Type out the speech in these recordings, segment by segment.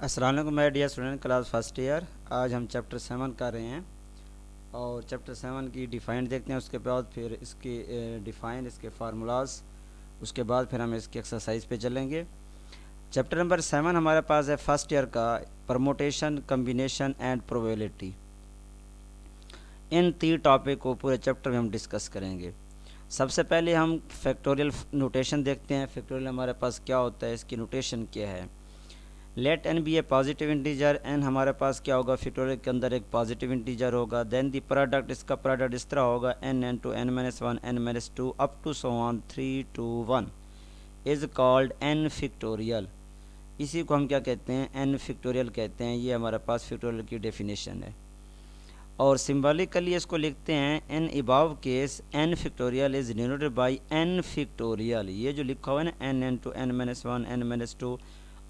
अस्सलाम वालेकुम my dear student, class first year. आज हम चैप्टर 7 कर रहे हैं और चैप्टर 7 की डिफ़ाइन देखते हैं। उसके बाद फिर इसकी डिफ़ाइन, इसके फार्मूलाज, उसके बाद फिर हम इसकी एक्सरसाइज पे चलेंगे। चैप्टर नंबर 7 हमारे पास है फर्स्ट ईयर का, permutation, combination and probability. In 3 topic को पूरे चैप्टर में हम डिस्कस करेंगे। सबसे पहले हम फैक्टोरियल नोटेशन देखते हैं। फैक्टोरियल हमारे पास क्या होता है, इसकी नोटेशन क्या है। Let n be a positive integer. N हमारे पास क्या होगा, फैक्टोरियल के अंदर एक पॉजिटिव इंटीजर होगा। देन दी प्रोडक्ट, इसका प्रोडक्ट इस तरह होगा, n to n-1 n-2 up to so on 3 to 1 is called n factorial. इसी को हम क्या कहते हैं, n फैक्टोरियल कहते हैं। ये हमारे पास फैक्टोरियल की डेफिनेशन है। और सिम्बॉलिकली इसको लिखते हैं, in above case n factorial is denoted by n factorial. ये जो लिखा हुआ है ना, n to n-1 n-2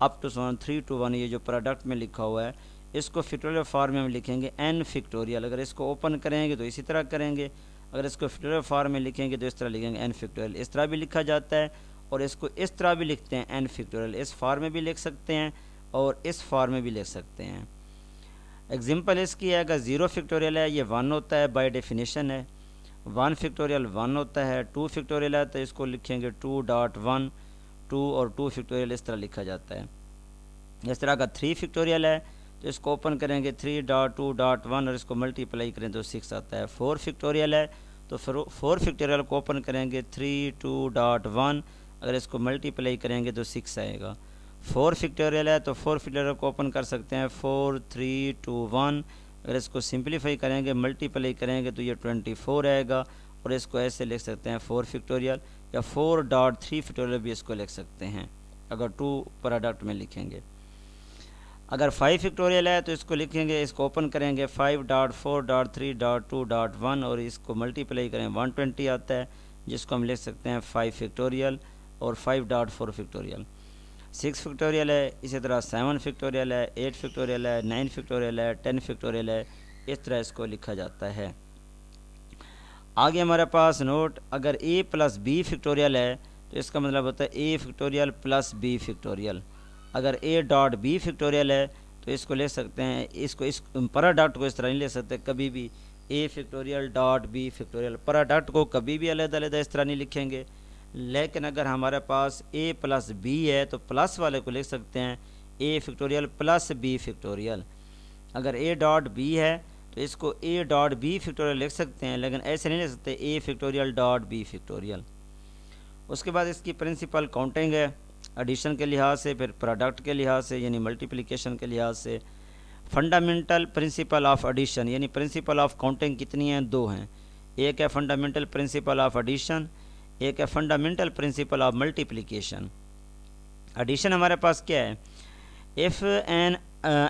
up to 3 to 1, ये जो प्रोडक्ट में लिखा हुआ है, इसको फैक्टोरियल फॉर्म में हम लिखेंगे n फैक्टोरियल। अगर इसको ओपन करेंगे तो इसी तरह करेंगे, अगर इसको फैक्टोरियल फॉर्म में लिखेंगे तो इस तरह लिखेंगे n फैक्टोरियल। इस तरह भी लिखा जाता है और इसको इस तरह भी लिखते हैं n फैक्टोरियल। इस फॉर्म में भी लिख सकते हैं और इस फॉर्म में भी लिख सकते हैं। एग्जाम्पल इसकी है, अगर 0 फैक्टोरियल है, ये 1 होता है, बाय डेफिनेशन है। 1 फैक्टोरियल 1 होता है। 2 फैक्टोरियल है तो इसको लिखेंगे 2.1, 2 और 2 फैक्टोरियल इस तरह लिखा जाता है। इस तरह का 3 फैक्टोरियल है तो इसको ओपन करेंगे 3.2.1 और इसको मल्टीप्लाई करें तो 6 आता है। 4 फैक्टोरियल है तो 4 फैक्टोरियल को ओपन करेंगे 3.2.1, अगर इसको मल्टीप्लाई करेंगे तो 6 आएगा। 4 फैक्टोरियल है तो 4 फैक्टोरियल को ओपन कर सकते हैं 4, 3, 2, 1, अगर इसको सिंप्लीफाई करेंगे, मल्टीप्लाई करेंगे तो ये 24 आएगा। और इसको ऐसे लिख सकते हैं 4 फैक्टोरियल, या 4.3 फैक्टोरियल भी इसको लिख सकते हैं अगर 2 प्रोडक्ट में लिखेंगे। अगर 5 फैक्टोरियल है तो इसको लिखेंगे, इसको ओपन करेंगे 5.4.3.2.1 और इसको मल्टीप्लाई करें 120 आता है, जिसको हम लिख सकते हैं 5 फैक्टोरियल और 5.4 फैक्टोरियल। 6 फैक्टोरियल है, इसी तरह 7 फैक्टोरियल है, 8 फैक्टोरियल है, 9 फैक्टोरियल है, 10 फैक्टोरियल है। इस तरह इसको लिखा जाता है। आगे हमारे पास नोट, अगर a प्लस बी फैक्टोरियल है तो इसका मतलब होता है a factorial plus b factorial. अगर a डॉट b फैक्टोरियल है तो इसको ले सकते हैं, इसको इस प्रोडक्ट को इस तरह नहीं ले सकते कभी भी, a factorial dot b factorial. Product को कभी भी अलग-अलग इस तरह नहीं लिखेंगे। लेकिन अगर हमारे पास a प्लस b है तो प्लस वाले को लिख सकते हैं a factorial plus b factorial. अगर a डॉट b है तो इसको a डॉट बी फैक्टोरियल लिख सकते हैं, लेकिन ऐसे नहीं लिख सकते a factorial dot b factorial. उसके बाद इसकी प्रिंसिपल काउंटिंग है, एडिशन के लिहाज से, फिर प्रोडक्ट के लिहाज से यानी मल्टीप्लिकेशन के लिहाज से। फंडामेंटल प्रिंसिपल ऑफ एडिशन यानी प्रिंसिपल ऑफ काउंटिंग कितनी हैं, 2 हैं। एक है फंडामेंटल प्रिंसिपल ऑफ एडिशन, एक है fundamental principle of multiplication. Addition हमारे पास क्या है, if an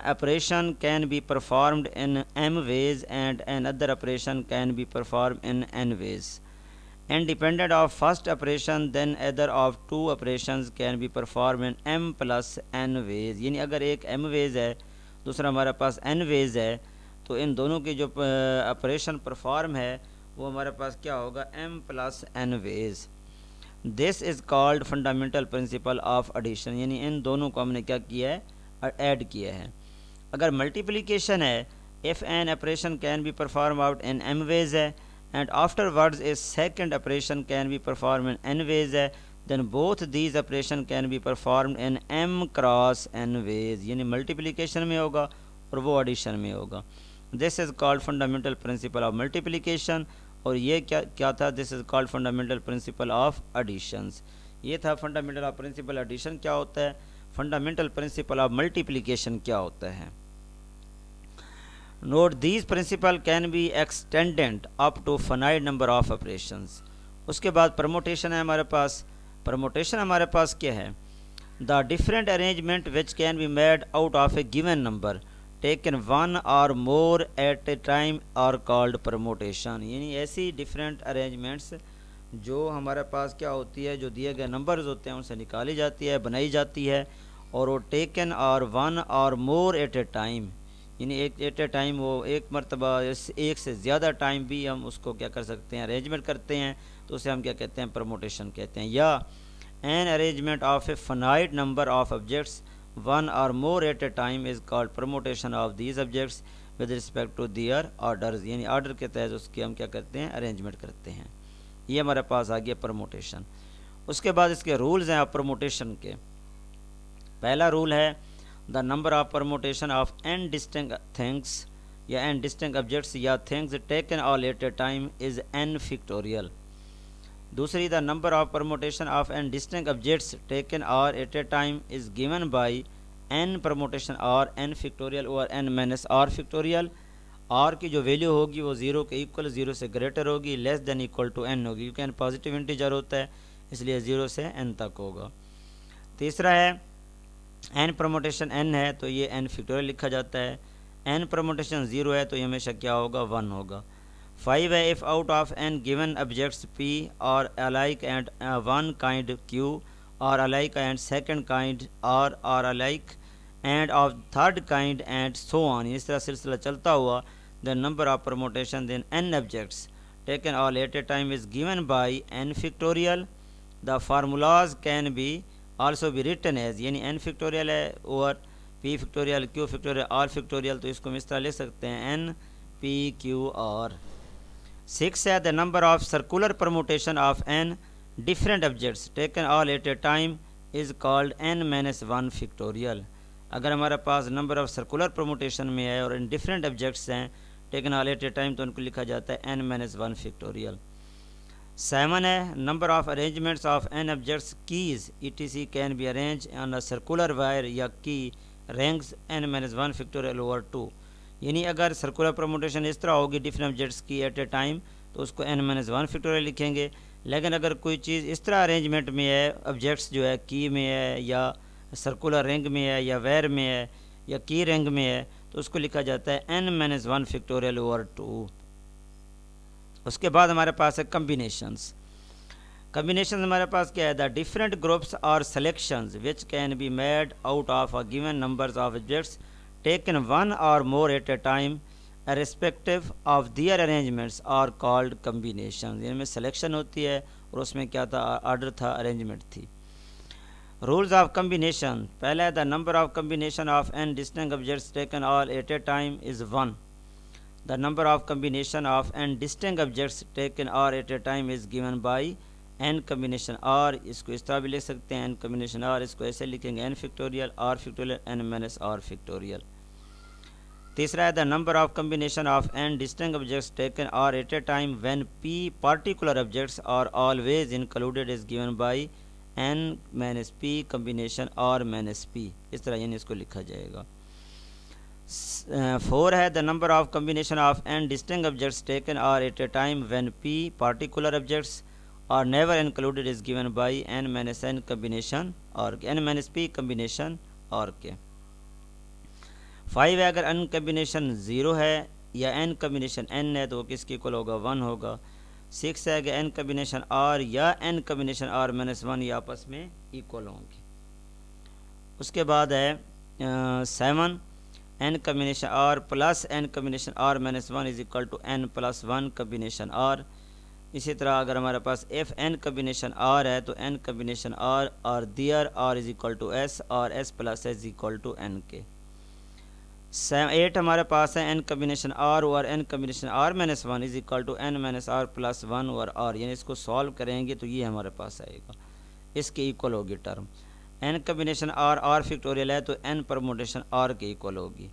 operation can be performed in m ways and another operation can be performed in n ways, independent of first operation, then either of two operations can be performed in m plus n ways। यानी अगर एक m ways है, दूसरा हमारे पास n ways है, तो इन दोनों की जो ऑपरेशन परफॉर्म है वो हमारे पास क्या होगा, m plus n ways। This is called fundamental principle of addition. यानी इन दोनों को हमने क्या किया है, ऐड किया है। अगर मल्टीप्लिकेशन है, if an operation can be perform out in m ways है and afterwards a second operation can be perform in n ways है, then both these operation can be perform in m cross n ways. यानी multiplication में होगा और वो addition में होगा। This is called fundamental principle of multiplication. और ये क्या था, this is called fundamental principle of additions. ये था फंडामेंटल ऑफ प्रिंसिपल एडिशन क्या होता है, फंडामेंटल प्रिंसिपल ऑफ मल्टीप्लिकेशन क्या होता है। Note, these principle can be extended up to finite number of operations. उसके बाद परमोटेशन है हमारे पास। परमोटेशन हमारे पास क्या है, the different arrangement which can be made out of a given number taken 1 or more at a time are called permutation. यानी ऐसी डिफरेंट अरेंजमेंट्स जो हमारे पास क्या होती है, जो दिए गए नंबर्स होते हैं उनसे निकाली जाती है, बनाई जाती है, और वो टेकन और 1 or more at a time, यानी एक एट ए टाइम, वो एक मरतबा एक से ज़्यादा टाइम भी हम उसको क्या कर सकते हैं, अरेंजमेंट करते हैं, तो उसे हम क्या कहते हैं, प्रमोटेशन कहते हैं। या an arrangement of a finite number of objects one or more at a time is called permutation of these objects with respect to their orders, यानी ऑर्डर के तहत उसकी हम क्या करते हैं, अरेंजमेंट करते हैं। ये हमारे पास आ गया परमुटेशन। उसके बाद इसके रूल्स हैं परमुटेशन के। पहला रूल है the number of permutation of n distinct things या एन डिस्टिंक्ट ऑब्जेक्ट्स या things taken all at a time is n factorial. दूसरी the number of permutation of n distinct objects taken all at a time is given by n permutation और n factorial और n minus r factorial. R की जो value होगी वो zero के equal, zero से greater होगी, less than equal to N होगी, क्योंकि एन पॉजिटिव इंटीजर होता है इसलिए ज़ीरो से एन तक होगा। तीसरा है एन परमुटेशन एन है तो ये एन फिक्टोरियल लिखा जाता है, एन परमुटेशन ज़ीरो है तो ये हमेशा क्या होगा, वन होगा। 5 है if out of n given objects p are alike and one kind q are alike and second kind are alike and of third kind and so on, इस तरह सिलसिला चलता हुआ the number of permutation then n objects taken all at a time is given by n factorial. The formulas can be also be written as, यानी n factorial है और p factorial, q factorial, r factorial, तो इसको हम इस तरह ले सकते हैं एन पी क्यू आर। 6 है the number of circular permutation of n different objects taken all at a time is called n minus one factorial. अगर हमारे पास नंबर ऑफ सर्कुलर परमुटेशन में है और इन डिफरेंट ऑब्जेक्ट्स हैं taken all at a time तो उनको लिखा जाता है एन माइनस वन फिक्टोरियल। 7 है number of arrangements of n objects keys ETC can be arrange on a circular wire या की ranks n minus one factorial over 2, यानी अगर सर्कुलर परमुटेशन इस तरह होगी डिफरेंट ऑब्जेक्ट्स की एट ए टाइम तो उसको एन माइनस वन फिक्टोरियल लिखेंगे। लेकिन अगर कोई चीज़ इस तरह अरेंजमेंट में है, ऑब्जेक्ट्स जो है की में है या सर्कुलर रिंग में है या वायर में है या की रिंग में है तो उसको लिखा जाता है n minus one factorial over 2। उसके बाद हमारे पास है कम्बिनेशंस। कम्बिनेशन हमारे पास क्या है, the different groups or selections which can be made out of a given numbers of objects taken one or more at a time respective of their arrangements are called combination. इनमें selection होती है और उसमें क्या था, order था, arrangement थी। Rules of combination, पहला है the number of combination of n distinct objects taken all at a time is 1। The number of combination of n distinct objects taken all at a time is given by n combination r. इसको इस तरह भी लिख सकते हैं N combination r, इसको ऐसे लिखेंगे n factorial r factorial n minus r factorial. तीसरा है the number of combination of n distinct objects taken r at a time when p particular objects are always included is given by n minus p combination r minus p, इस तरह यानी इसको लिखा जाएगा। 4 है the number of combination of n distinct objects taken r at a time when p particular objects are never included is given by n minus n combination और n minus p combination और के। 5 है अगर n combination 0 है या N combination n है तो वो किसके इक्वल होगा, 1 होगा। 6 है कि एन कम्बिनेशन आर या एन कम्बिनेशन आर माइनस 1 ये आपस में इक्वल होंगे। उसके बाद है 7 n combination r plus n combination r minus 1 is equal to n plus 1 combination r. इसी तरह अगर हमारे पास एफ एन कम्बिनेशन आर है तो एन कम्बिनेशन आर और there r is equal to s or s plus s equal to n के। 8 हमारे पास है एन कम्बिनेशन आर और n combination r minus 1 is equal to n minus r plus 1 और are, यानी इसको solve करेंगे तो ये हमारे पास आएगा, इसके इक्वल होगी term. N combination r r factorial है तो एन परमुटेशन आर के इक्वल होगी।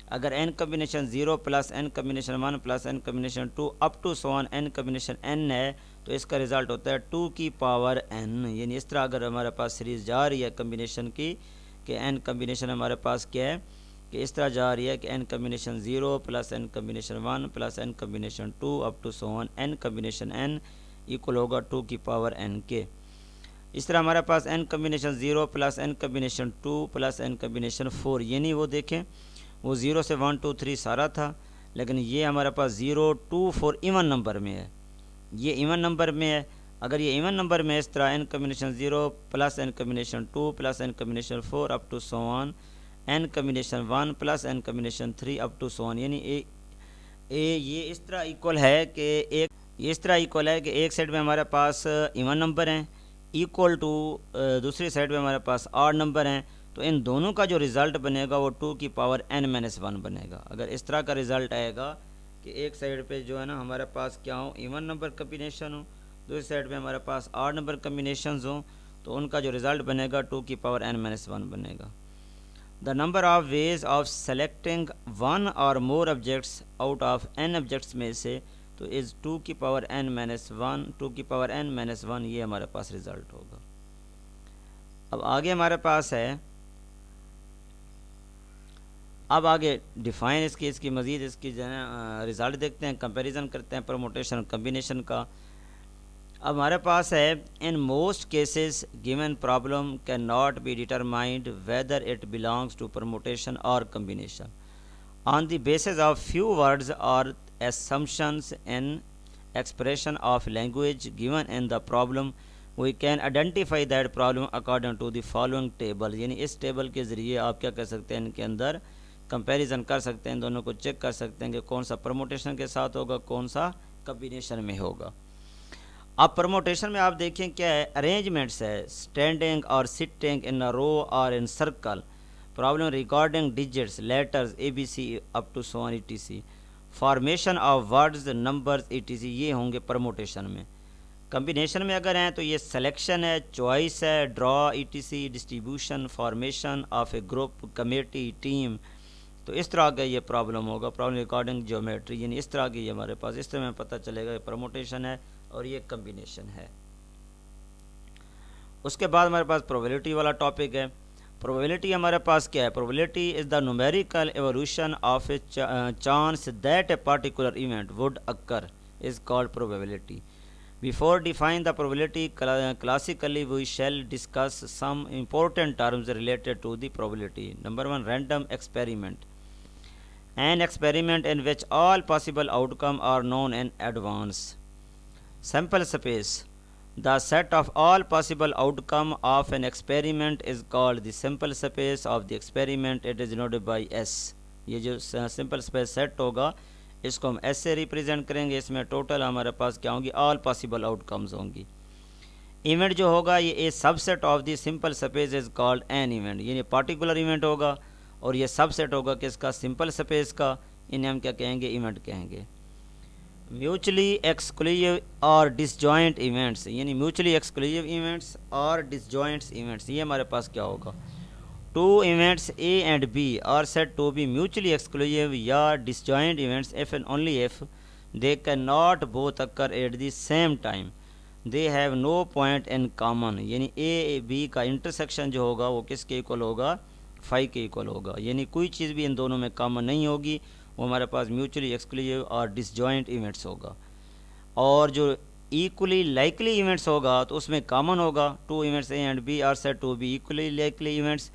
अगर n combination 0 plus n combination 1 plus n combination 2 up to so on n combination n है तो इसका रिजल्ट होता है 2 की पावर एन, यानी इस तरह अगर हमारे पास सीरीज़ जा रही है कम्बिनेशन की कि एन कम्बिनेशन हमारे पास क्या है कि इस तरह जा रही है कि n combination 0 plus n combination 1 plus n combination 2 up to so on n combination n equal होगा 2 की पावर एन के। इस तरह हमारे पास n combination 0 plus n combination 2 plus n combination 4, यानी वो देखें वो 0 से 1 2 3 सारा था, लेकिन ये हमारे पास 0 2 4 इवन नंबर में है, ये इवन नंबर में है। अगर ये इवन नंबर में इस तरह n combination 0 plus n combination 2 plus n combination 4 up to so on n combination 1 plus n combination 3 up to so on, यानी ये इस तरह इक्वल है कि एक साइड में हमारे पास इवन नंबर हैं इक्वल टू दूसरी साइड में हमारे पास ऑड नंबर हैं, तो इन दोनों का जो रिज़ल्ट बनेगा वो 2 की पावर n-1 बनेगा। अगर इस तरह का रिज़ल्ट आएगा कि एक साइड पे जो है ना हमारे पास क्या हो, इवन नंबर कम्बिनेशन हो, दूसरी साइड पे हमारे पास ऑड नंबर कम्बिनेशंस हो, तो उनका जो रिज़ल्ट बनेगा 2 की पावर n-1 बनेगा। The number of ways of selecting one or more objects out of n objects में से तो इज़ 2 की पावर n-1, 2 की पावर n-1, ये हमारे पास रिज़ल्ट होगा। अब आगे हमारे पास है, अब आगे डिफ़ाइन इसकी मज़ीद इसकी जो है रिज़ल्ट देखते हैं, कंपैरिजन करते हैं परमुटेशन कम्बिनेशन का। अब हमारे पास है, in most cases given problem can not be determined whether it belongs to permutation or combination on the basis of few words or assumptions in expression of language given in the problem we can identify that problem according to the following table। यानी इस table के ज़रिए आप क्या कर सकते हैं, इनके अंदर कंपैरिजन कर सकते हैं, दोनों को चेक कर सकते हैं कि कौन सा परमुटेशन के साथ होगा, कौन सा कम्बिनेशन में होगा। अब परमुटेशन में आप देखें क्या है, अरेंजमेंट्स है, स्टैंडिंग और sitting in a row or in circle, problem recording digits, letters ABC up to so on ETC, formation of words, numbers ETC, ये होंगे परमुटेशन में। कम्बिनेशन में अगर हैं तो ये सिलेक्शन है, चॉइस है, draw ETC, distribution, formation of A group, committee, team, तो इस तरह का ये प्रॉब्लम होगा। प्रॉब्लम रिकॉर्डिंग ज्योमेट्री, यानी इस तरह की ये हमारे पास, इस तरह में पता चलेगा ये परमुटेशन है और ये कम्बिनेशन है। उसके बाद हमारे पास प्रोबेबिलिटी वाला टॉपिक है। प्रोबेबिलिटी हमारे पास क्या है, probability is the numerical evolution of a chance that a particular event would occur is called probability. Before define the probability classically we shall discuss some important terms related to the probability. Number 1, random experiment, an experiment in which all possible outcomes are known in advance. Sample space, the set of all possible outcomes of an experiment is called the sample space of the experiment. It is denoted by S। ये जो simple space set होगा इसको हम S से represent करेंगे। इसमें total हमारे पास क्या होंगी, ऑल पॉसिबल आउटकम्स होंगी। इवेंट जो होगा ये a subset of the simple space is called an event, यानी पार्टिकुलर इवेंट होगा और ये सबसेट होगा किसका, सिंपल स्पेस का, इन्हें हम क्या कहेंगे, इवेंट कहेंगे। म्यूचुअली एक्सक्लूसिव और डिसजॉइंट इवेंट्स, यानी म्यूचुअली एक्सक्लूसिव इवेंट्स और डिसजॉइंट्स इवेंट्स, ये हमारे पास क्या होगा, two events A and B are said to be mutually exclusive या disjoint events if and only if they cannot both occur at the same time, they have no point in common। यानी A B का intersection जो होगा वो किसके equal होगा, phi के equal होगा, यानी कोई चीज़ भी इन दोनों में कॉमन नहीं होगी, वो हमारे पास म्यूचुअली एक्सक्लूसिव और डिसजॉइंट इवेंट्स होगा। और जो इक्वली लाइकली इवेंट्स होगा तो उसमें कॉमन होगा, two events A and B are said to be equally likely events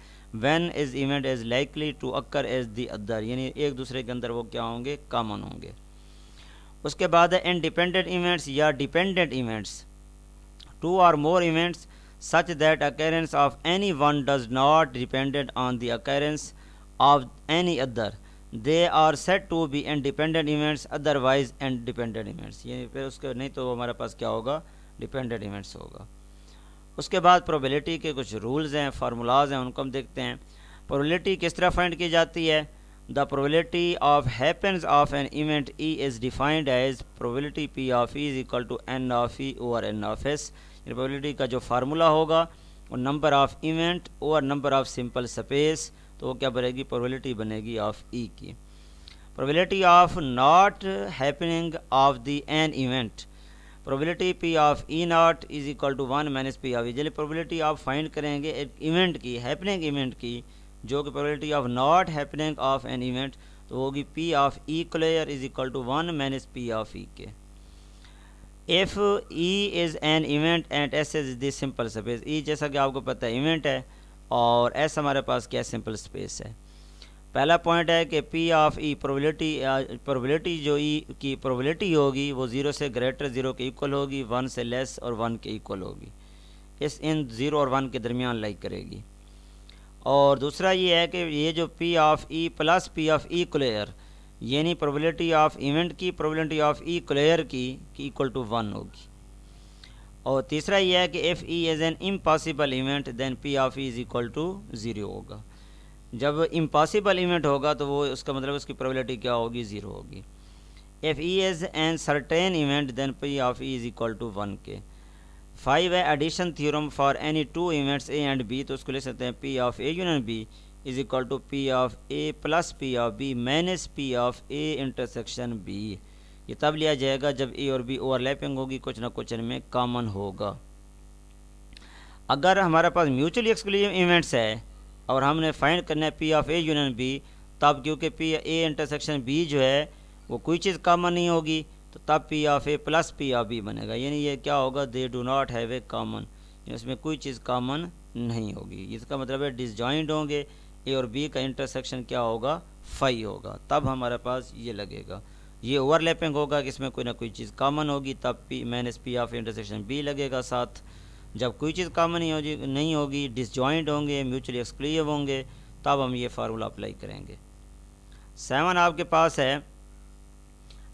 when is event is likely to occur as the other, यानी एक दूसरे के अंदर वो क्या होंगे, कॉमन होंगे। उसके बाद है इंडिपेंडेंट इवेंट्स या डिपेंडेंट इवेंट्स, टू और मोर events such that occurrence of any one does not dependent on the occurrence of any other, they are said to be independent events, otherwise independent events। यानी फिर उसके नहीं तो हमारे पास क्या होगा, डिपेंडेंट इवेंट्स होगा। उसके बाद प्रोबेबिलिटी के कुछ रूल्स हैं, फार्मूलाज हैं, उनको हम देखते हैं। प्रोबेबिलिटी किस तरह फाइंड की जाती है, the probability of happens of an event E is defined as probability P of E is equal to N of E over N of S। Probability का जो फार्मूला होगा वो number of event over number of simple space, तो वो क्या बनेगी, probability बनेगी of E की। Probability of not happening of the an event, probability P of E not is equal to 1 minus P of E। चलिए probability आप find करेंगे एक इवेंट की, हैपनिंग इवेंट की, जो कि probability of not happening of an event तो होगी P of E clear is equal to 1 minus P of E के। If E is an event and S is the simple space, E जैसा कि आपको पता है इवेंट है और S हमारे पास क्या सिंपल स्पेस है। पहला पॉइंट है कि P ऑफ E प्रोबेबिलिटी जो E की प्रोबेबिलिटी होगी वो 0 से ग्रेटर 0 के इक्वल होगी, 1 से लेस और 1 के इक्वल होगी, इस इन 0 और 1 के दरमियान लाइक करेगी। और दूसरा ये है कि ये जो P of E plus P of E clear, यानी प्रोबेबिलिटी ऑफ इवेंट की प्रोबेबिलिटी ऑफ E क्लियर की इक्वल टू 1 होगी। और तीसरा ये है कि if E is an impossible event then P of E is equal to zero होगा। जब इम्पॉसिबल इवेंट होगा तो वो उसका मतलब उसकी प्रोबेबिलिटी क्या होगी, ज़ीरो होगी। If E is an certain event then P of E is equal to 1 के। 5 है addition theorem for any two events A and B, तो उसको ले सकते हैं P of A union B is equal to P of A plus P of B minus P of A intersection B. ये तब लिया जाएगा जब ए और बी ओवरलैपिंग होगी, कुछ ना कुछ इनमें कॉमन होगा। अगर हमारे पास म्यूचुअली एक्सक्लूसिव इवेंट्स है और हमने फाइंड करना है P of A union B, तब क्योंकि पी ए इंटरसेक्शन बी जो है वो कोई चीज़ कॉमन नहीं होगी, तो तब P of A plus P of B बनेगा। यानी ये क्या होगा, they do not have a common, इसमें कोई चीज़ कॉमन नहीं होगी। इसका मतलब है डिसजॉइंट होंगे, ए और बी का इंटरसेक्शन क्या होगा, फाई होगा, तब हमारे पास ये लगेगा। ये ओवरलैपिंग होगा कि इसमें कोई ना कोई चीज़ कॉमन होगी, तब P minus P of intersection B लगेगा साथ। जब कोई चीज़ कॉमन नहीं होगी, डिसजॉइंट होंगे, म्यूचुअली एक्सक्लूसिव होंगे, तब हम ये फार्मूला अप्लाई करेंगे। 7 आपके पास है